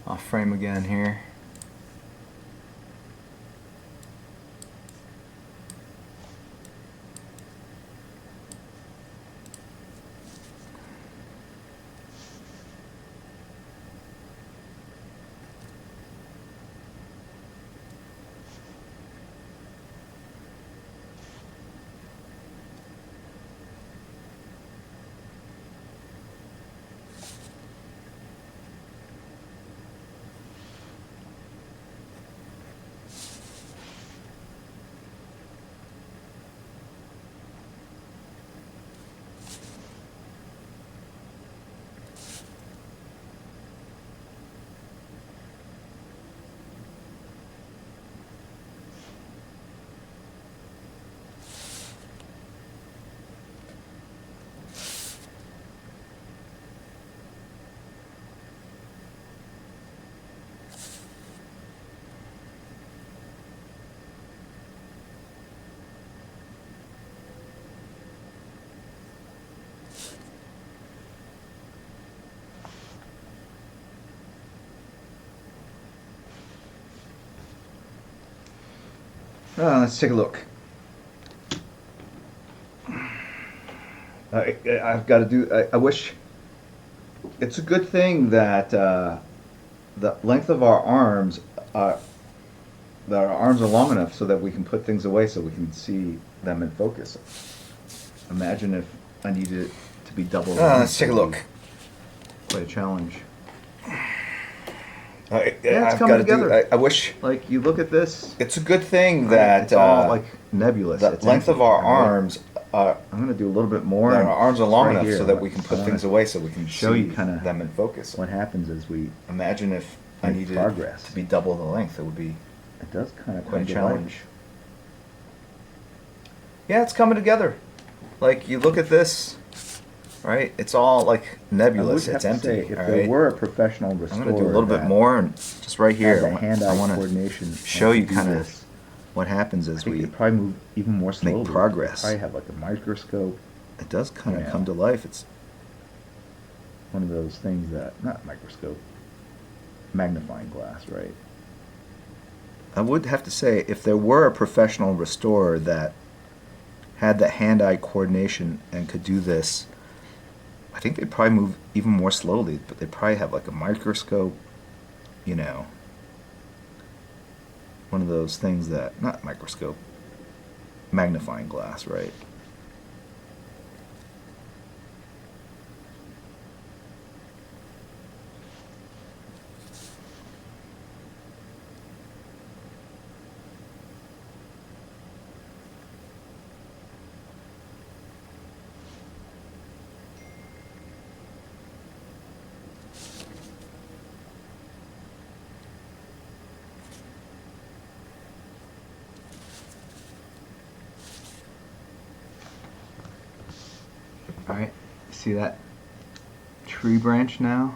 Speaker 1: Off frame again here.
Speaker 2: Let's take a look. I've got to do. I wish. It's a good thing that the length of our arms are. That our arms are long enough so that we can put things away, so we can see them in focus. Imagine if I needed it to be double.
Speaker 1: Let's take a look.
Speaker 2: Quite a challenge.
Speaker 1: Yeah,
Speaker 2: it's coming together.
Speaker 1: I wish.
Speaker 2: Like, you look at this.
Speaker 1: It's a good thing that
Speaker 2: it's all like nebulous.
Speaker 1: The length of our arms.
Speaker 2: I'm going to do a little bit more.
Speaker 1: Our arms are long
Speaker 2: right
Speaker 1: enough
Speaker 2: here.
Speaker 1: so that we can put things away, so we can
Speaker 2: show
Speaker 1: see
Speaker 2: you kind of
Speaker 1: them in focus.
Speaker 2: What happens is we
Speaker 1: imagine if I needed
Speaker 2: progress
Speaker 1: to be double the length, it would be.
Speaker 2: It does kind of
Speaker 1: quite a challenge. Yeah, it's coming together. Like, you look at this, right? It's all like nebulous. It's empty.
Speaker 2: Say, if there were a professional restorer,
Speaker 1: I'm going to do a little bit more, and just right here,
Speaker 2: I want
Speaker 1: to show you kind of what happens as we
Speaker 2: probably move even more slowly.
Speaker 1: Make progress.
Speaker 2: Probably have like a microscope.
Speaker 1: It does kind of come to life. It's
Speaker 2: one of those things that, not microscope, magnifying glass, right?
Speaker 1: I would have to say, if there were a professional restorer that had the hand-eye coordination and could do this, I think they'd probably move even more slowly, but they'd probably have like a microscope, you know, one of those things that, not microscope, magnifying glass, right?
Speaker 2: All right, see that tree branch now?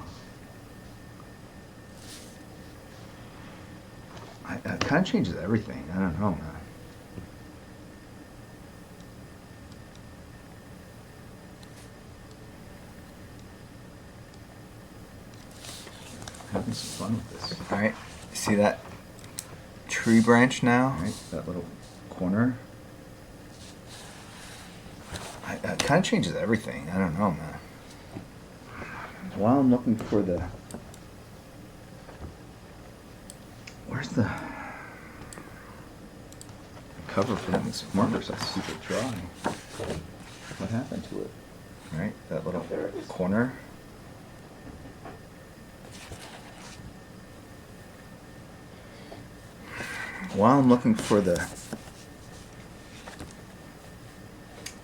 Speaker 2: It kind of changes everything. I don't know, man. Having some fun with this.
Speaker 1: All right, see that tree branch now?
Speaker 2: All right, that little corner.
Speaker 1: It kind of changes everything. I don't know, man.
Speaker 2: While I'm looking for the... Where's the
Speaker 1: cover for these
Speaker 2: markers? I keep it dry. What happened to it?
Speaker 1: All right, that little corner. While I'm looking for the...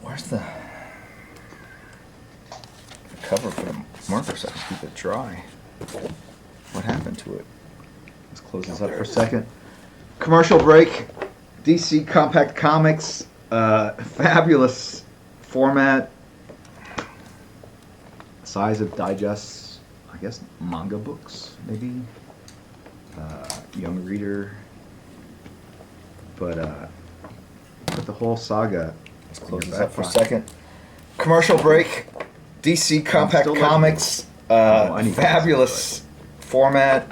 Speaker 1: Where's the cover for the marker so I can keep it dry? What happened to it?
Speaker 2: Let's close this up for a second. Commercial break. DC Compact Comics. Fabulous format. Size of digests. I guess manga books, maybe. Young reader. But put the whole saga.
Speaker 1: Let's close this up for a second. Commercial break. DC Compact Comics. Fabulous format.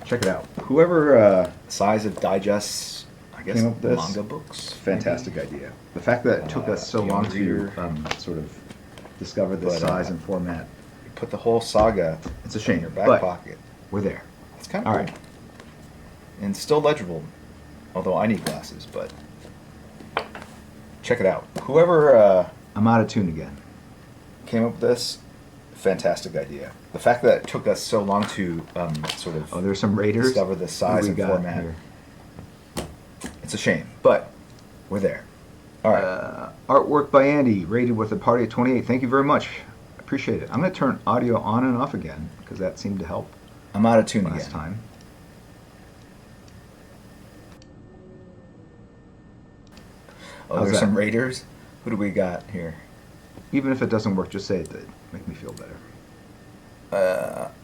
Speaker 2: Check it out. Whoever
Speaker 1: size of digests, I guess,
Speaker 2: came up with this,
Speaker 1: manga books.
Speaker 2: Fantastic idea. The fact that it took us so long to sort of discover this size and format.
Speaker 1: You put the whole saga.
Speaker 2: It's a shame.
Speaker 1: In your back pocket.
Speaker 2: We're there.
Speaker 1: It's kind of cool. Right. And still legible, although I need glasses. But check it out. Whoever
Speaker 2: I'm out of tune again.
Speaker 1: Came up with this. Fantastic idea. The fact that it took us so long to sort of
Speaker 2: there's some Raiders.
Speaker 1: Discover the size and format. Here? It's a shame, but we're there. All right.
Speaker 2: Artwork by Andy, rated with a party at 28. Thank you very much. I appreciate it. I'm going to turn audio on and off again because that seemed to help.
Speaker 1: I'm out of tune
Speaker 2: last time.
Speaker 1: Oh, there's some Raiders. Who do we got here?
Speaker 2: Even if it doesn't work, just say it did. Make me feel better.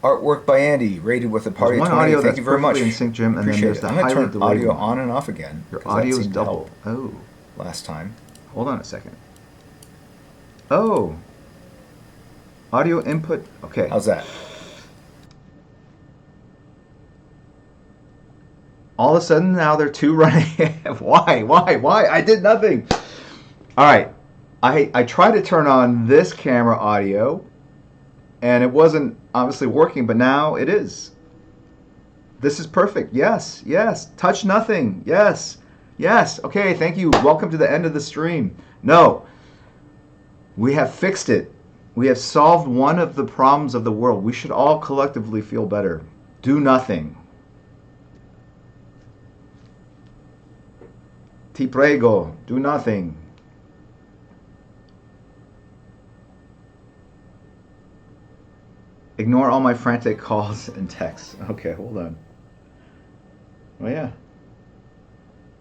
Speaker 1: Artwork by Andy, rated with a party of 28. Thank you very much.
Speaker 2: In sync, Jim, and then there's
Speaker 1: I'm going to turn audio on and off again.
Speaker 2: Your audio is double. Oh.
Speaker 1: Last time.
Speaker 2: Hold on a second. Oh. Audio input. Okay.
Speaker 1: How's that?
Speaker 2: All of a sudden now they're two running. Why? I did nothing. All right. I tried to turn on this camera audio, and it wasn't obviously working, but now it is. This is perfect. Yes. Touch nothing. Yes. Okay, thank you. Welcome to the end of the stream. No, we have fixed it. We have solved one of the problems of the world. We should all collectively feel better. Do nothing. Ti prego, do nothing. Ignore all my frantic calls and texts. Okay, hold on. Oh yeah.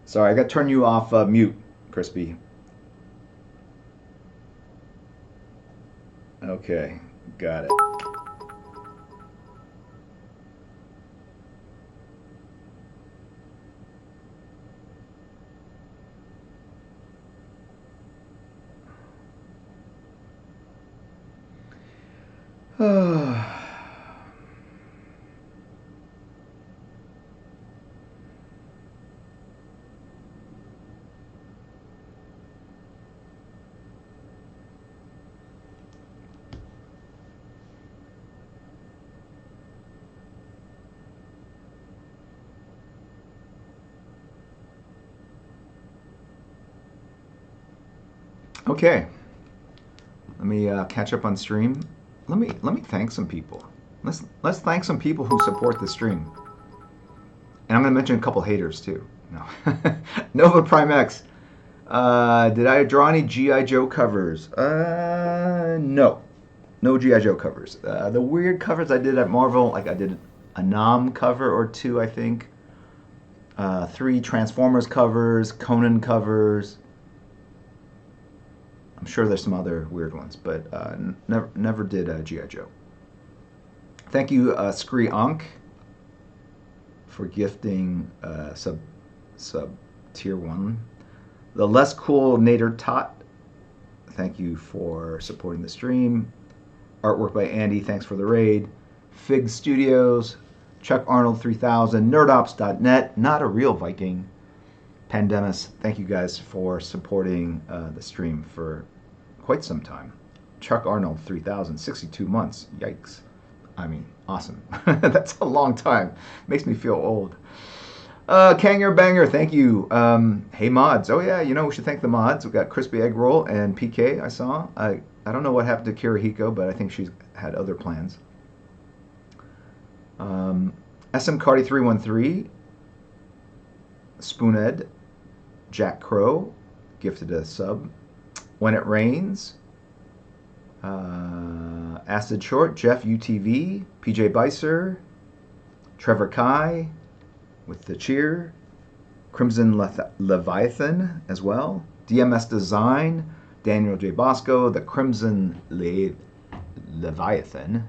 Speaker 2: Sorry, I got to turn you off mute, Crispy. Okay, got it. Okay, let me catch up on stream. Let me thank some people. Let's thank some people who support the stream. And I'm gonna mention a couple haters too. No, Nova Prime X. Did I draw any GI Joe covers? No GI Joe covers. The weird covers I did at Marvel, like I did a Nam cover or two, I think. 3 Transformers covers, Conan covers. I'm sure there's some other weird ones, but never did G.I. Joe. Thank you, Scree Ankh, for gifting sub tier 1. The Less Cool Nader Tot, thank you for supporting the stream. Artwork by Andy, thanks for the raid. Fig Studios, Chuck Arnold 3000, nerdops.net, not a real Viking. Pandemus, thank you guys for supporting the stream for quite some time. Chuck Arnold 3000, 62 months. Yikes. I mean, awesome. That's a long time. Makes me feel old. Kanger Banger, thank you. Hey mods. Oh yeah, we should thank the mods. We've got Crispy Egg Roll and PK, I saw. I don't know what happened to Kirihiko, but I think she's had other plans. SM Cardi 313, Spooned, Jack Crow, gifted a sub. When It Rains, Acid Short, Jeff UTV, PJ Bicer, Trevor Kai with the cheer, Crimson Leviathan as well, DMS Design, Daniel J. Bosco, the Crimson Leviathan,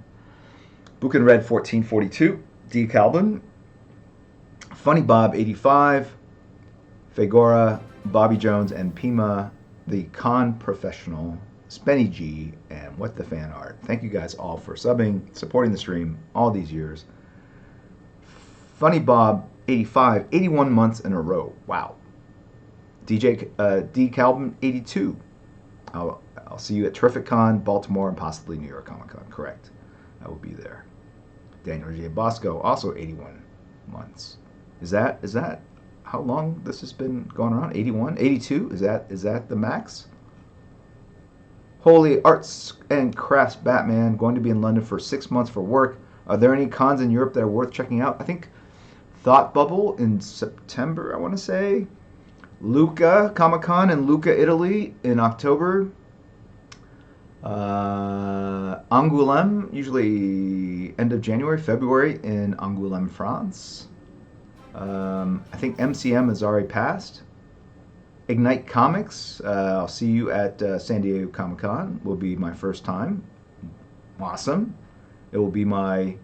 Speaker 2: Book and Red 1442, D. Calvin, Funny Bob 85, Fagora, Bobby Jones, and Pima, the Con Professional, Spenny G, and What the Fan Art. Thank you guys all for subbing, supporting the stream all these years. Funny Bob 85, 81 months in a row. Wow. DJ D. Calvin 82. I'll see you at Terrific Con, Baltimore, and possibly New York Comic Con. Correct. I will be there. Daniel J. Bosco, also 81 months. Is that how long this has been going around? 81? 82? Is that the max? Holy Arts and Crafts Batman, going to be in London for 6 months for work. Are there any cons in Europe that are worth checking out? I think Thought Bubble in September, I want to say. Lucca Comic Con in Lucca, Italy in October. Angoulême, usually end of January, February in Angoulême, France. I think MCM has already passed. Ignite Comics, I'll see you at San Diego Comic Con. Will be my first time. Awesome. It will be my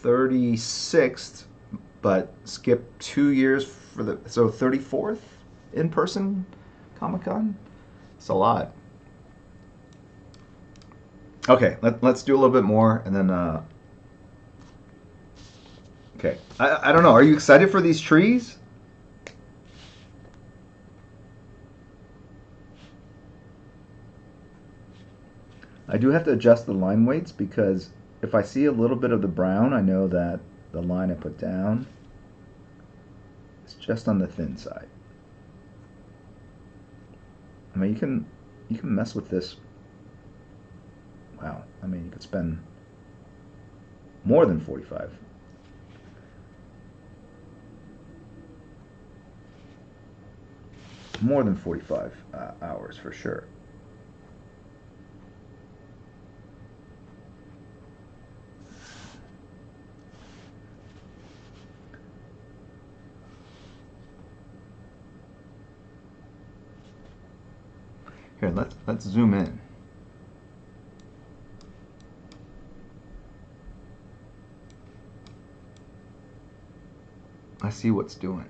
Speaker 2: 36th, but skip 2 years for the 34th in person Comic Con. It's a lot. Okay, let's do a little bit more, and then okay. I don't know. Are you excited for these trees? I do have to adjust the line weights because if I see a little bit of the brown, I know that the line I put down is just on the thin side. I mean, you can mess with this. Wow. I mean, you could spend more than 45. More than 45 hours for sure. Here, let's zoom in. I see what's doing.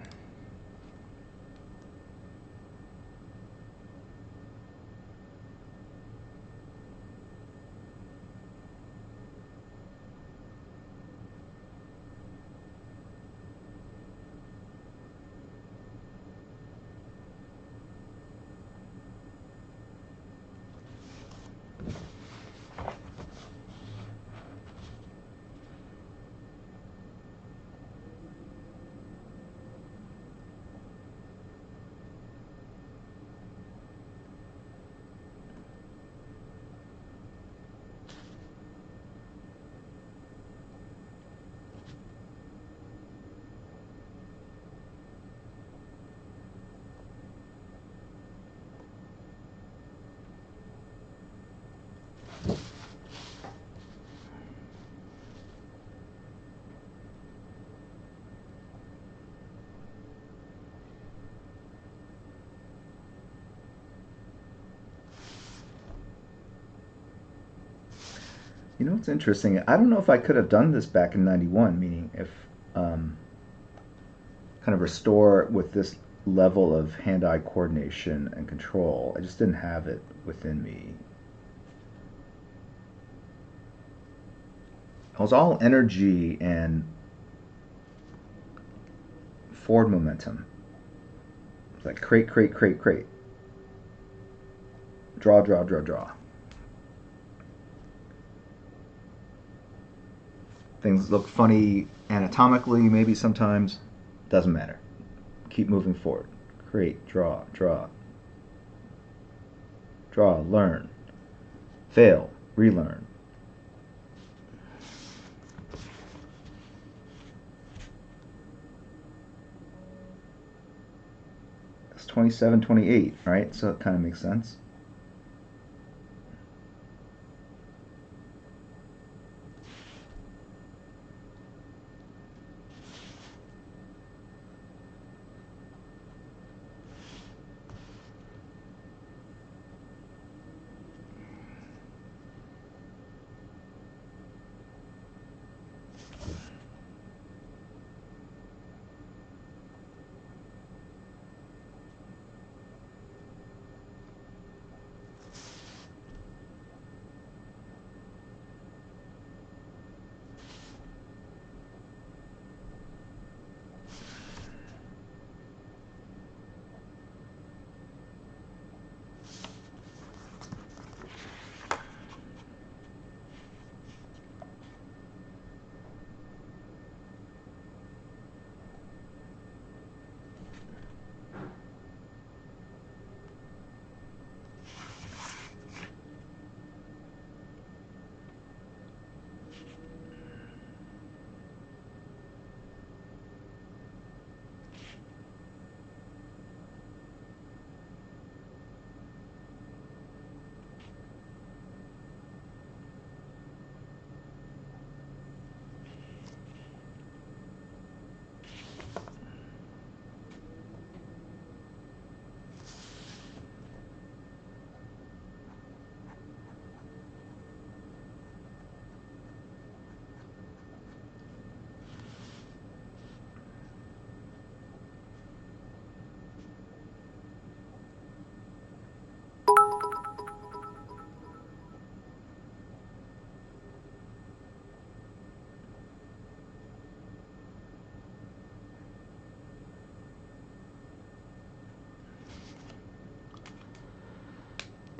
Speaker 2: You know what's interesting? I don't know if I could have done this back in '91, meaning if um, kind of restore with this level of hand-eye coordination and control. I just didn't have it within me. It was all energy and forward momentum. It's like crate, crate, crate, crate. Draw, draw, draw, draw. Things look funny anatomically, maybe sometimes. Doesn't matter. Keep moving forward. Create, draw, draw. Draw, learn. Fail, relearn. That's 27, 28, right? So it kind of makes sense.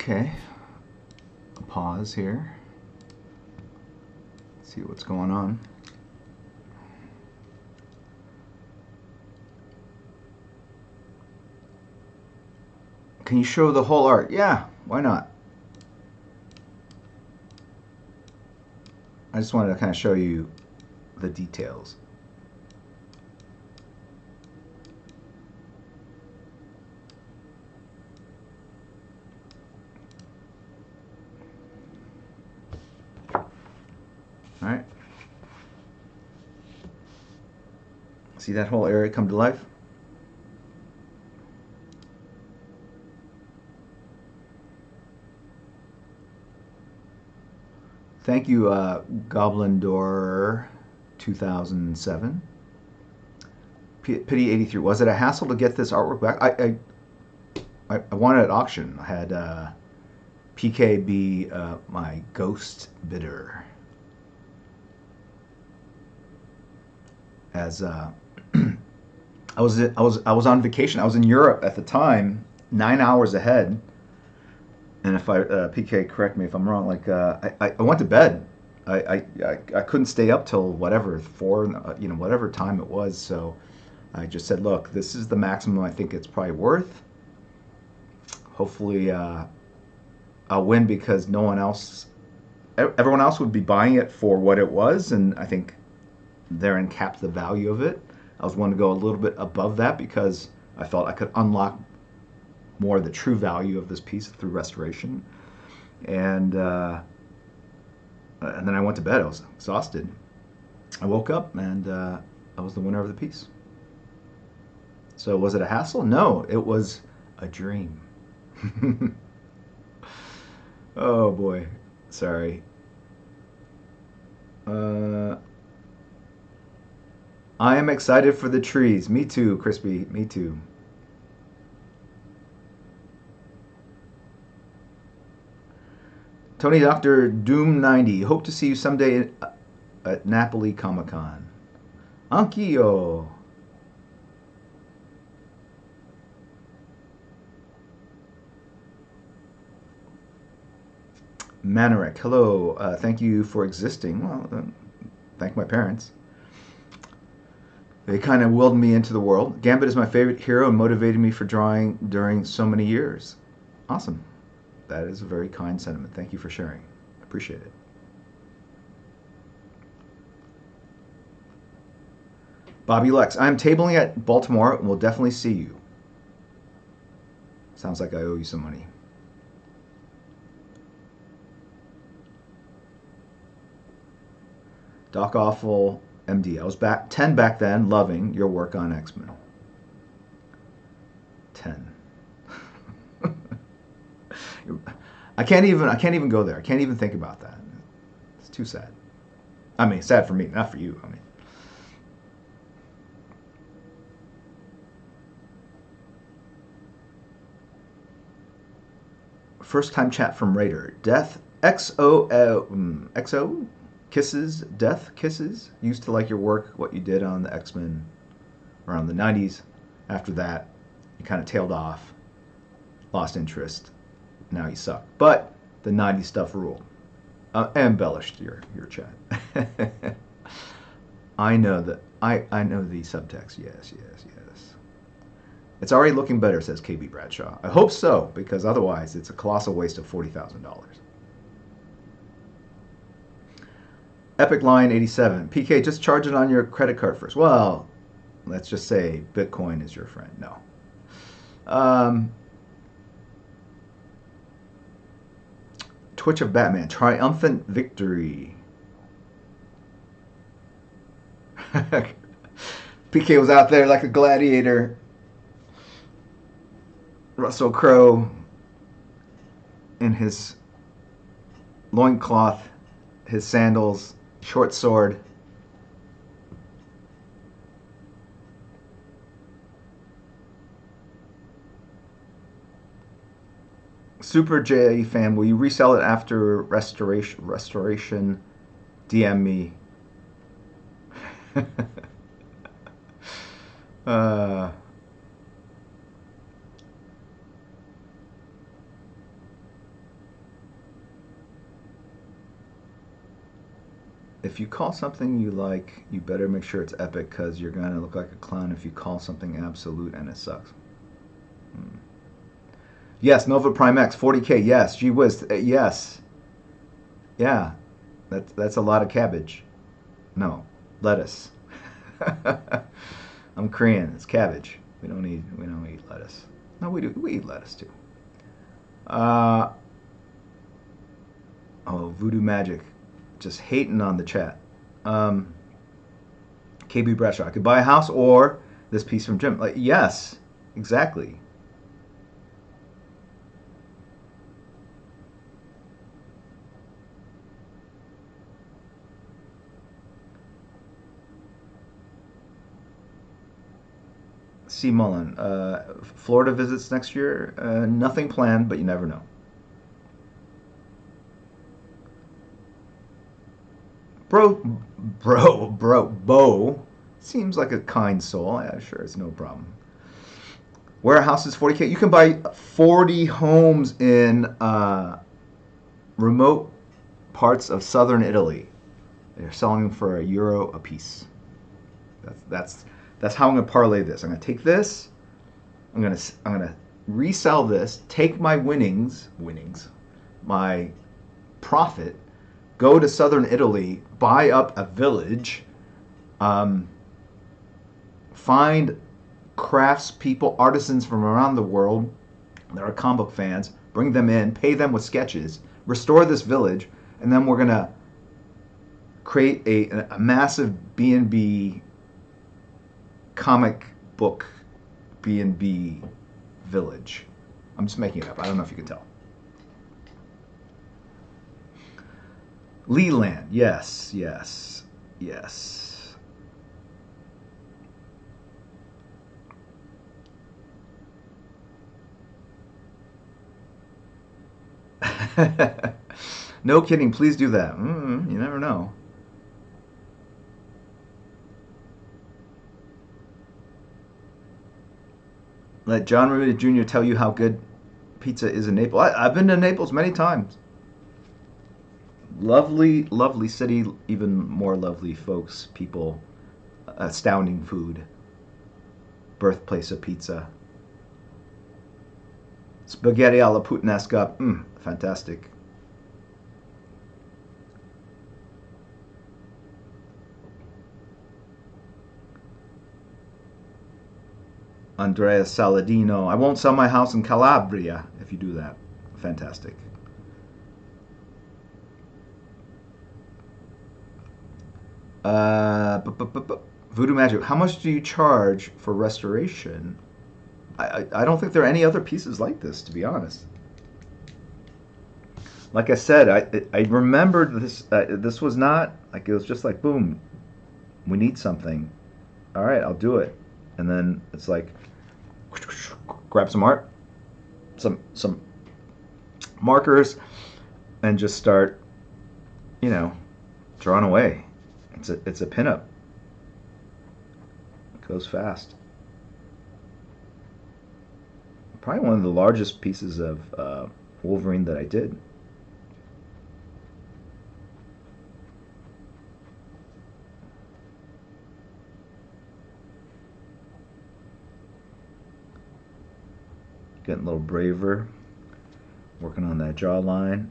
Speaker 1: Okay. A pause here. See what's going on. Can you show the whole art? Yeah, why not? I just wanted to kind of show you the details. All right. See that whole area come to life? Thank you, Goblin Door 2007. Pity 83. Was it a hassle to get this artwork back? I won it at auction. I had PK be my ghost bidder. As I was on vacation. I was in Europe at the time, 9 hours ahead. And if I PK, correct me if I'm wrong. Like I went to bed. I couldn't stay up till whatever 4, whatever time it was. So I just said, look, this is the maximum I think it's probably worth. Hopefully I'll win because no one else, everyone else would be buying it for what it was, and I think therein capped the value of it. I was wanting to go a little bit above that because I felt I could unlock more of the true value of this piece through restoration. And then I went to bed. I was exhausted. I woke up and I was the winner of the piece. So was it a hassle? No, it was a dream. Oh boy, sorry. I am excited for the trees. Me too, Crispy. Me too. Tony Dr. Doom 90. Hope to see you someday at Napoli Comic Con. Anch'io. Manarek. Hello. Thank you for existing. Well, thank my parents. They kind of willed me into the world. Gambit is my favorite hero and motivated me for drawing during so many years. Awesome. That is a very kind sentiment. Thank you for sharing. Appreciate it. Bobby Lex. I'm tabling at Baltimore and will definitely see you. Sounds like I owe you some money. Doc Awful MD. I was 10 back then, loving your work on X-Men. 10. I can't even go there. I can't even think about that. It's too sad. I mean, sad for me, not for you. I mean, first time chat from Raider. Death XO kisses. Death kisses. Used to like your work, what you did on the X-Men around the 90s. After that, you kind of tailed off, lost interest. Now you suck. But the 90s stuff ruled. Embellished your chat. I know that. I know the subtext. Yes. It's already looking better, says KB Bradshaw. I hope so, because otherwise it's a colossal waste of $40,000. Epic Line 87. PK, just charge it on your credit card first. Well, let's just say Bitcoin is your friend. No. Twitch of Batman. Triumphant victory. PK was out there like a gladiator. Russell Crowe in his loincloth, his sandals, short sword. Super J fan, will you resell it after restoration? DM me.
Speaker 2: if you call something you like, you better make sure it's epic because you're going to look like a clown if you call something absolute and it sucks. Yes, Nova Prime X, 40K. Yes, gee whiz. Yes. Yeah, that's a lot of cabbage. No, lettuce. I'm Korean. It's cabbage. We don't eat lettuce. No, we do. We eat lettuce too. Uh, oh, Voodoo Magic, just hating on the chat. KB Bradshaw, I could buy a house or this piece from Jim. Like, yes, exactly. C. Mullen, Florida visits next year. Nothing planned, but you never know. Bo seems like a kind soul. Yeah, sure, it's no problem. Where a house is 40K, you can buy 40 homes in remote parts of southern Italy. They're selling them for €1 a piece. That's how I'm gonna parlay this. I'm gonna take this. I'm gonna resell this. Take my winnings, my profit. Go to southern Italy. Buy up a village. Find craftspeople, artisans from around the world that are comic book fans. Bring them in. Pay them with sketches. Restore this village, and then we're gonna create a massive B&B comic book B&B village. I'm just making it up. I don't know if you can tell. Leland, yes. No kidding. Please do that. You never know. Let John Romita Jr. tell you how good pizza is in Naples. I've been to Naples many times. Lovely, lovely city. Even more lovely folks, people. Astounding food. Birthplace of pizza. Spaghetti alla puttanesca. Fantastic. Andrea Saladino. I won't sell my house in Calabria if you do that. Fantastic. Voodoo Magic. How much do you charge for restoration? I don't think there are any other pieces like this, to be honest. Like I said, I remembered this. This was not like, it was just like, boom, we need something. All right, I'll do it. And then it's like, grab some art, some markers, and just start, drawing away. It's a pinup. It goes fast. Probably one of the largest pieces of Wolverine that I did. Getting a little braver, working on that jawline.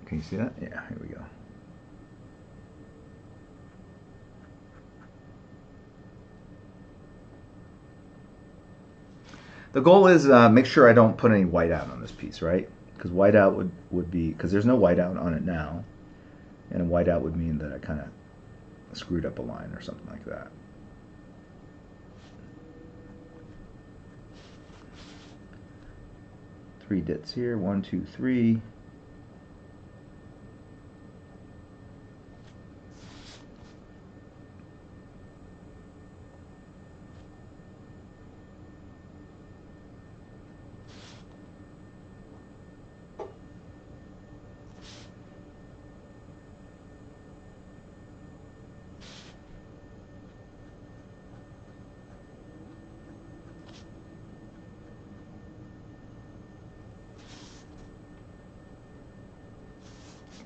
Speaker 2: Can you see that? Yeah, here we go. The goal is make sure I don't put any whiteout on this piece, right? Because whiteout would be, because there's no whiteout on it now, and a whiteout would mean that I kind of screwed up a line or something like that. Three dits here, 1, 2, 3.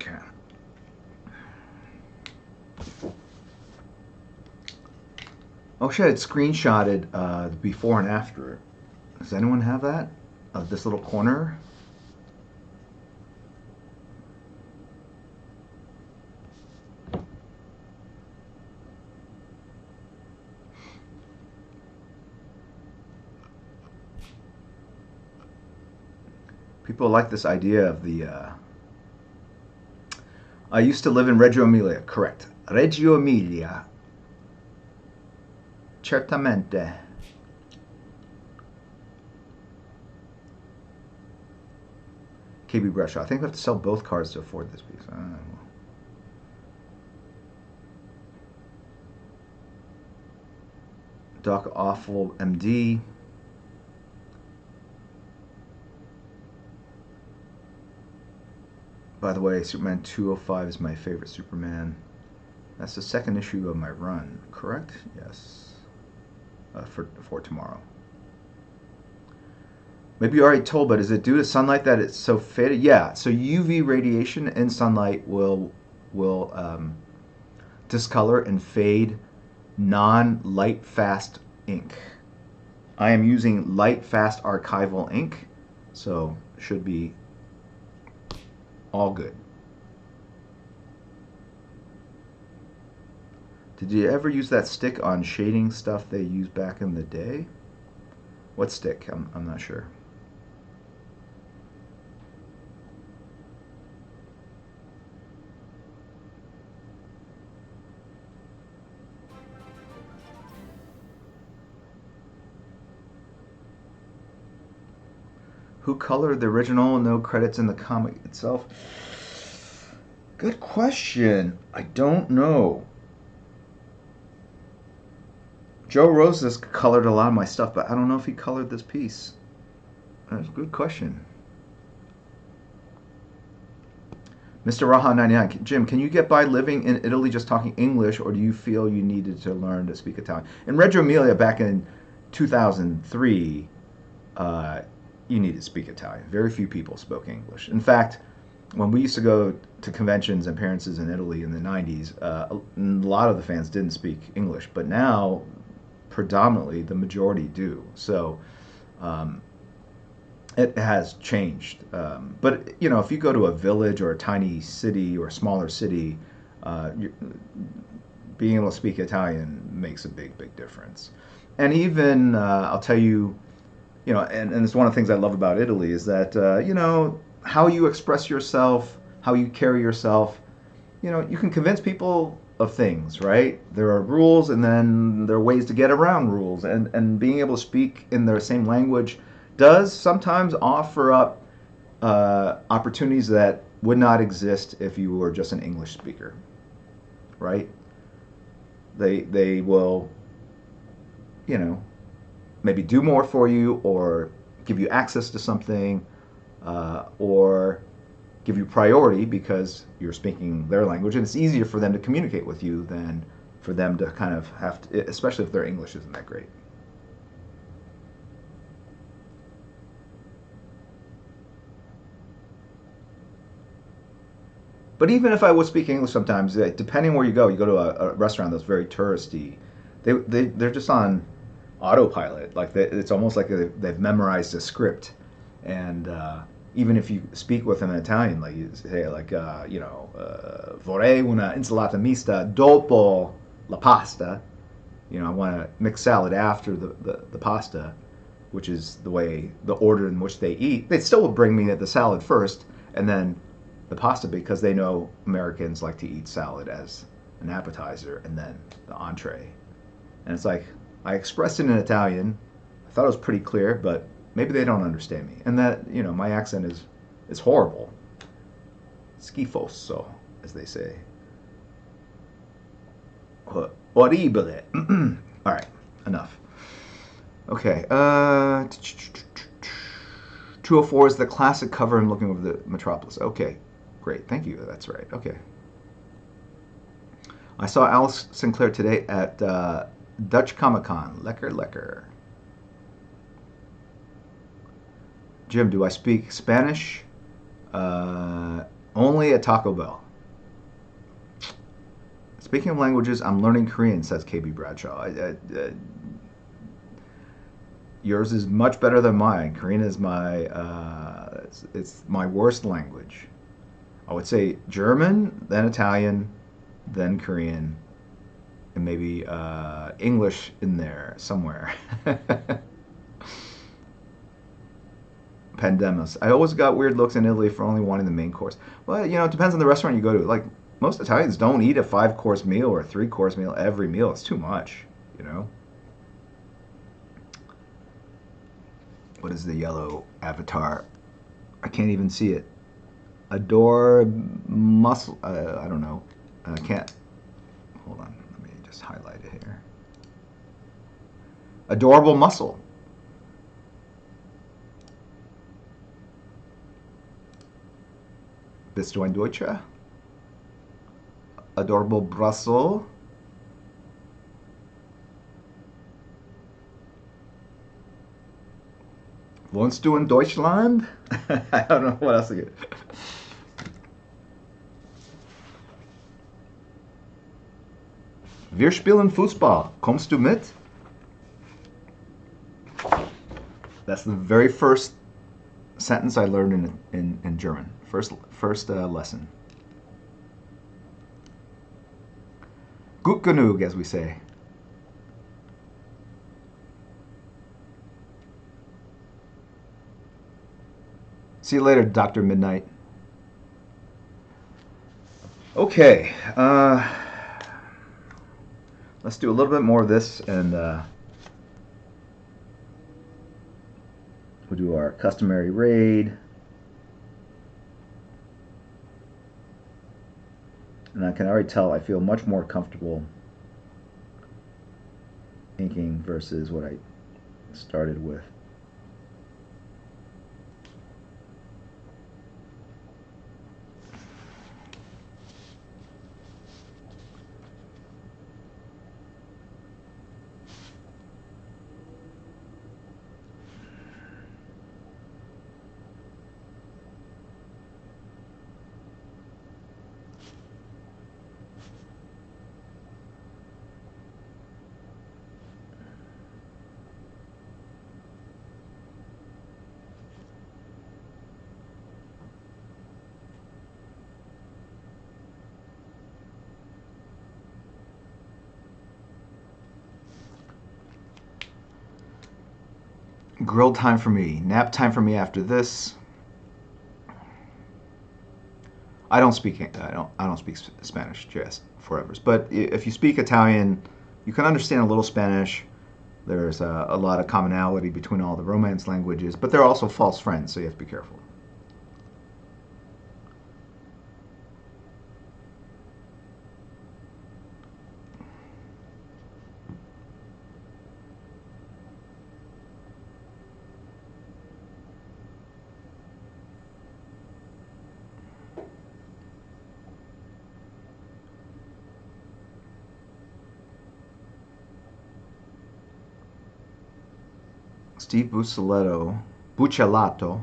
Speaker 2: Okay. Oh shit! It screenshotted the before and after. Does anyone have that? Of this little corner? People like this idea of the. I used to live in Reggio Emilia. Correct. Reggio Emilia. Certamente. KB Bradshaw. I think we have to sell both cards to afford this piece. I don't know. Doc Awful MD. By the way, Superman 205 is my favorite Superman. That's the second issue of my run, correct? Yes. For tomorrow. Maybe you already told, but is it due to sunlight that it's so faded? Yeah. So UV radiation in sunlight will discolor and fade non-light fast ink. I am using light fast archival ink, so should be all good. Did you ever use that stick on shading stuff they used back in the day? What stick? I'm not sure. Who colored the original? No credits in the comic itself. Good question. I don't know. Joe Rosas colored a lot of my stuff, but I don't know if he colored this piece. That's a good question. Mr. Raha 99, Jim, can you get by living in Italy just talking English, or do you feel you needed to learn to speak Italian? In Reggio Emilia back in 2003, you needed to speak Italian. Very few people spoke English. In fact, when we used to go to conventions and appearances in Italy in the 90s, a lot of the fans didn't speak English, but now predominantly the majority do. So it has changed. But you know, if you go to a village or a tiny city or a smaller city, being able to speak Italian makes a big difference. And even I'll tell you, you know, and it's one of the things I love about Italy is that you know, how you express yourself, how you carry yourself, you know, you can convince people of things, right? There are rules, and then there are ways to get around rules, and being able to speak in their same language does sometimes offer up opportunities that would not exist if you were just an English speaker, right? They will, you know, maybe do more for you, or give you access to something, or give you priority because you're speaking their language, and it's easier for them to communicate with you than for them to kind of have to, especially if their English isn't that great. But even if I was speaking English sometimes, depending where you go to a restaurant that's very touristy, they're just on autopilot. Like it's almost like they've memorized a script, and even if you speak with them in Italian, like you say, like you know, vorrei una insalata mista dopo la pasta. You know, I want a mixed salad after the pasta, which is the order in which they eat. They still will bring me the salad first, and then the pasta, because they know Americans like to eat salad as an appetizer and then the entree. And it's like, I expressed it in Italian. I thought it was pretty clear, but maybe they don't understand me. And that, you know, my accent is horrible. Schifoso, as they say. Horribile. All right, enough. Okay. 204 is the classic cover and looking over the Metropolis. Okay, great. Thank you. That's right. Okay. I saw Alice Sinclair today at Dutch Comic Con. Lekker. Jim, do I speak Spanish? Only at Taco Bell. Speaking of languages, I'm learning Korean, says KB Bradshaw. Yours is much better than mine. Korean is my it's my worst language. I would say German, then Italian, then Korean, and maybe English in there somewhere. Pandemus. I always got weird looks in Italy for only wanting the main course. Well, you know, it depends on the restaurant you go to. Like most Italians don't eat a 5-course meal or a 3-course meal every meal. It's too much, you know. What is the yellow avatar? I can't even see it. Adore muscle. I don't know. I can't. Hold on. Let me just highlight it here. Adorable muscle. Bist du ein Deutscher? Adorable Brussels. Wohnst du in Deutschland? I don't know what else to get. Wir spielen Fußball. Kommst du mit? That's the very first sentence I learned in German. First lesson. Gut genug, as we say. See you later, Dr. Midnight. Okay. Let's do a little bit more of this, and we'll do our customary raid. And I can already tell I feel much more comfortable inking versus what I started with. Grill time for me. Nap time for me after this. I don't speak Spanish, just forever. But if you speak Italian, you can understand a little Spanish. There's a lot of commonality between all the Romance languages, but they're also false friends, so you have to be careful. Steve Buccellato,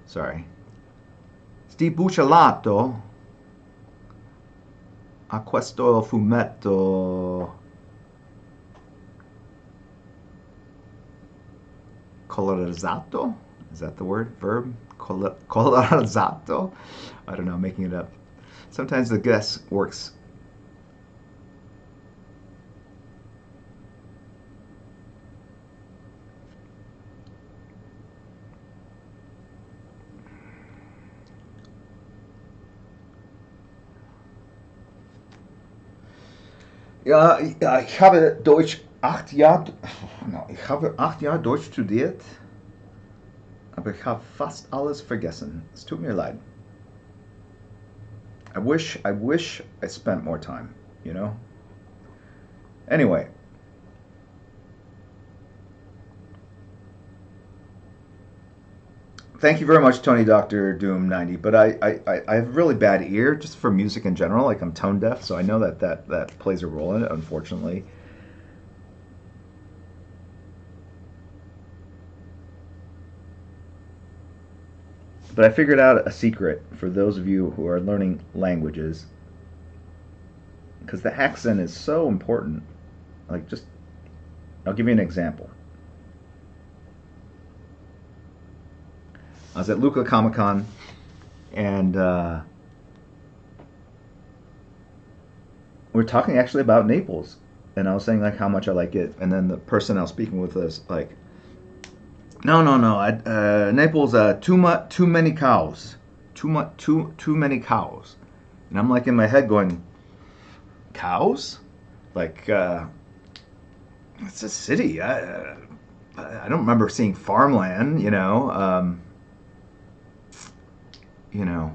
Speaker 2: sorry. Steve Buccellato a questo fumetto colorizzato? Is that the word? Verb? Colorizzato? I don't know, making it up. Sometimes the guess works. Ja, ich habe Deutsch 8 Jahre, ich habe 8 Jahre Deutsch studiert, aber ich habe fast alles vergessen. Es tut mir leid. I wish I spent more time, you know? Anyway. Thank you very much, Tony Dr. Doom 90. But I have a really bad ear just for music in general. Like I'm tone deaf, so I know that plays a role in it, unfortunately. But I figured out a secret for those of you who are learning languages, because the accent is so important. Like, just, I'll give you an example. I was at Luca Comic Con, and we're talking actually about Naples, and I was saying like how much I like it, and then the person I was speaking with was like, "No, no, no, Naples, too many cows, too many cows," and I'm like in my head going, "Cows? Like, it's a city. I don't remember seeing farmland, you know." You know,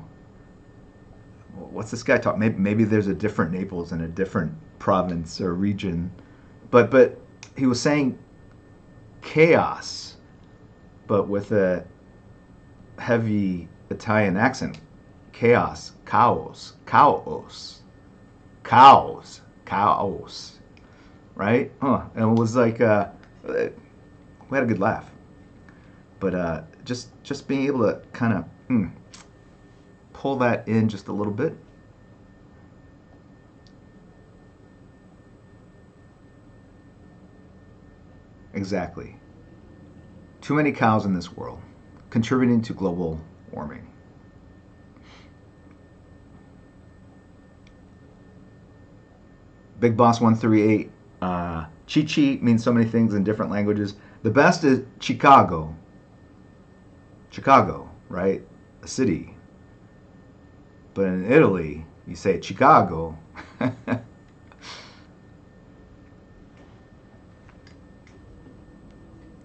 Speaker 2: what's this guy talking? Maybe there's a different Naples in a different province or region, but he was saying chaos, but with a heavy Italian accent. Chaos, chaos, chaos, cows, cows, right? And it was like we had a good laugh, but just being able to kind of pull that in just a little bit. Exactly. Too many cows in this world, contributing to global warming. Big Boss 138. Chi means so many things in different languages. The best is Chicago. Chicago, right? A city. But in Italy, you say Chicago.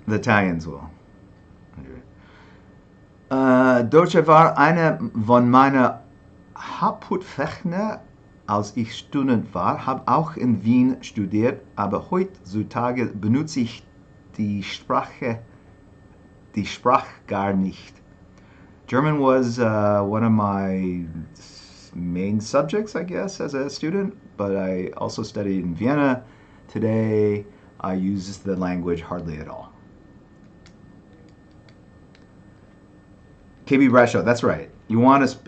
Speaker 2: The Italians will. Deutsche war eine von meiner Hauptfächer, als ich Student war, habe auch in Wien studiert, aber heutzutage benutze ich die Sprache gar nicht. German was one of my main subjects, I guess, as a student, but I also studied in Vienna. Today, I use the language hardly at all. KB Bradshaw, that's right. You want to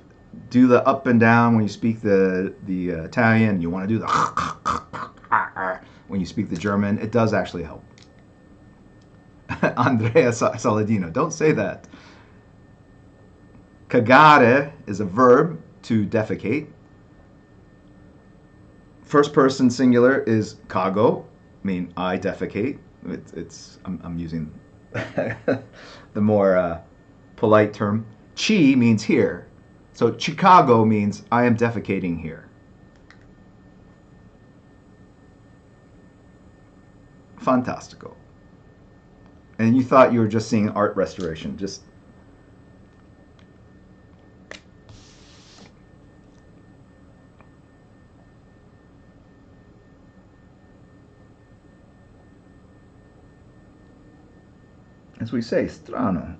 Speaker 2: do the up and down when you speak the Italian. You want to do the when you speak the German. It does actually help. Andrea Saladino, don't say that. Cagare is a verb to defecate. First person singular is cago, mean I defecate. I'm using the more polite term. Chi means here. So Chicago means I am defecating here. Fantastico. And you thought you were just seeing art restoration. Just as we say, strano.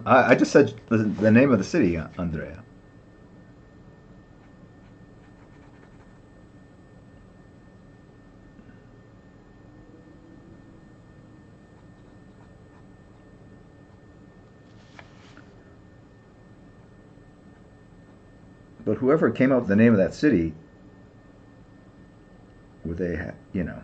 Speaker 2: I just said the name of the city, Andrea. But whoever came up with the name of that city, would they have, you know?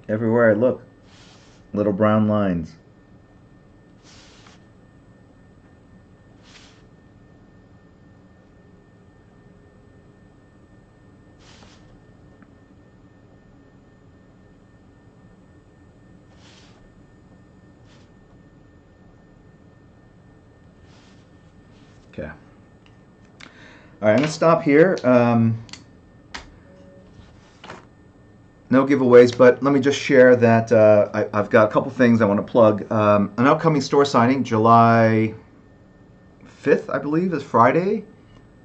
Speaker 2: Everywhere I look, little brown lines. Okay. All right, I'm gonna stop here. no giveaways, but let me just share that I've got a couple things I want to plug. An upcoming store signing, July 5th, I believe, is Friday,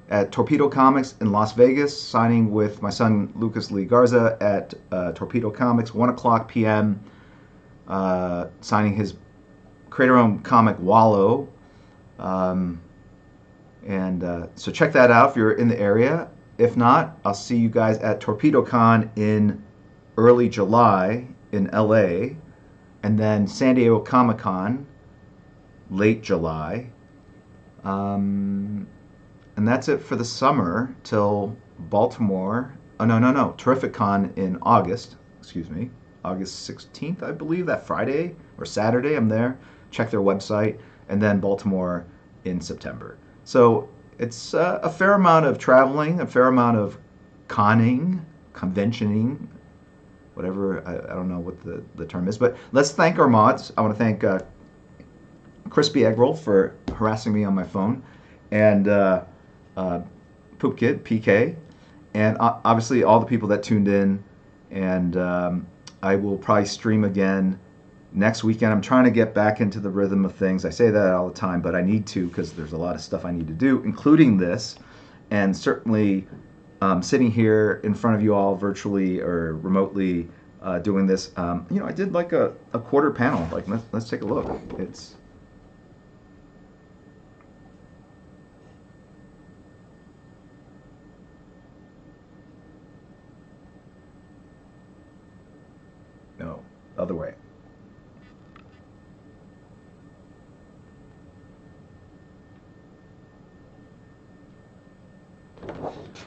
Speaker 2: at Torpedo Comics in Las Vegas, signing with my son Lucas Lee Garza at Torpedo Comics, 1 o'clock p.m., signing his creator-owned comic Wallow. So check that out if you're in the area. If not, I'll see you guys at TorpedoCon in early July in LA, and then San Diego Comic-Con late July. And that's it for the summer till Baltimore. Oh, no. Terrific-Con in August. Excuse me. August 16th, I believe, that Friday or Saturday. I'm there. Check their website. And then Baltimore in September. So it's a fair amount of traveling, a fair amount of conventioning, whatever. I don't know what the term is. But let's thank our mods. I want to thank Crispy Eggroll for harassing me on my phone. And Poop Kid, PK. And obviously all the people that tuned in. And I will probably stream again next weekend. I'm trying to get back into the rhythm of things. I say that all the time, but I need to because there's a lot of stuff I need to do, including this. And certainly sitting here in front of you all virtually or remotely doing this. I did like a quarter panel. Like, let's take a look. It's... No, other way.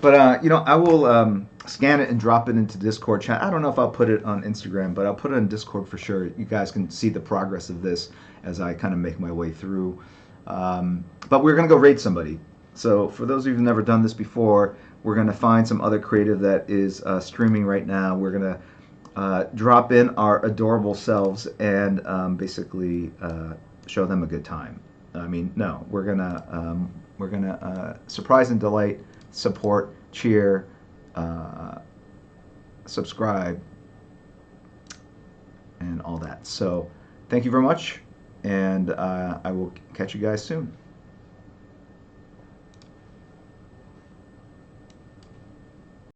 Speaker 2: But I will scan it and drop it into Discord chat. I don't know if I'll put it on Instagram, but I'll put it on Discord for sure. You guys can see the progress of this as I kind of make my way through. But we're gonna go raid somebody. So for those of you who've never done this before, we're gonna find some other creative that is streaming right now. We're gonna drop in our adorable selves and basically show them a good time. I mean, no, we're gonna surprise and delight, support, cheer, subscribe, and all that. So thank you very much, and I will catch you guys soon.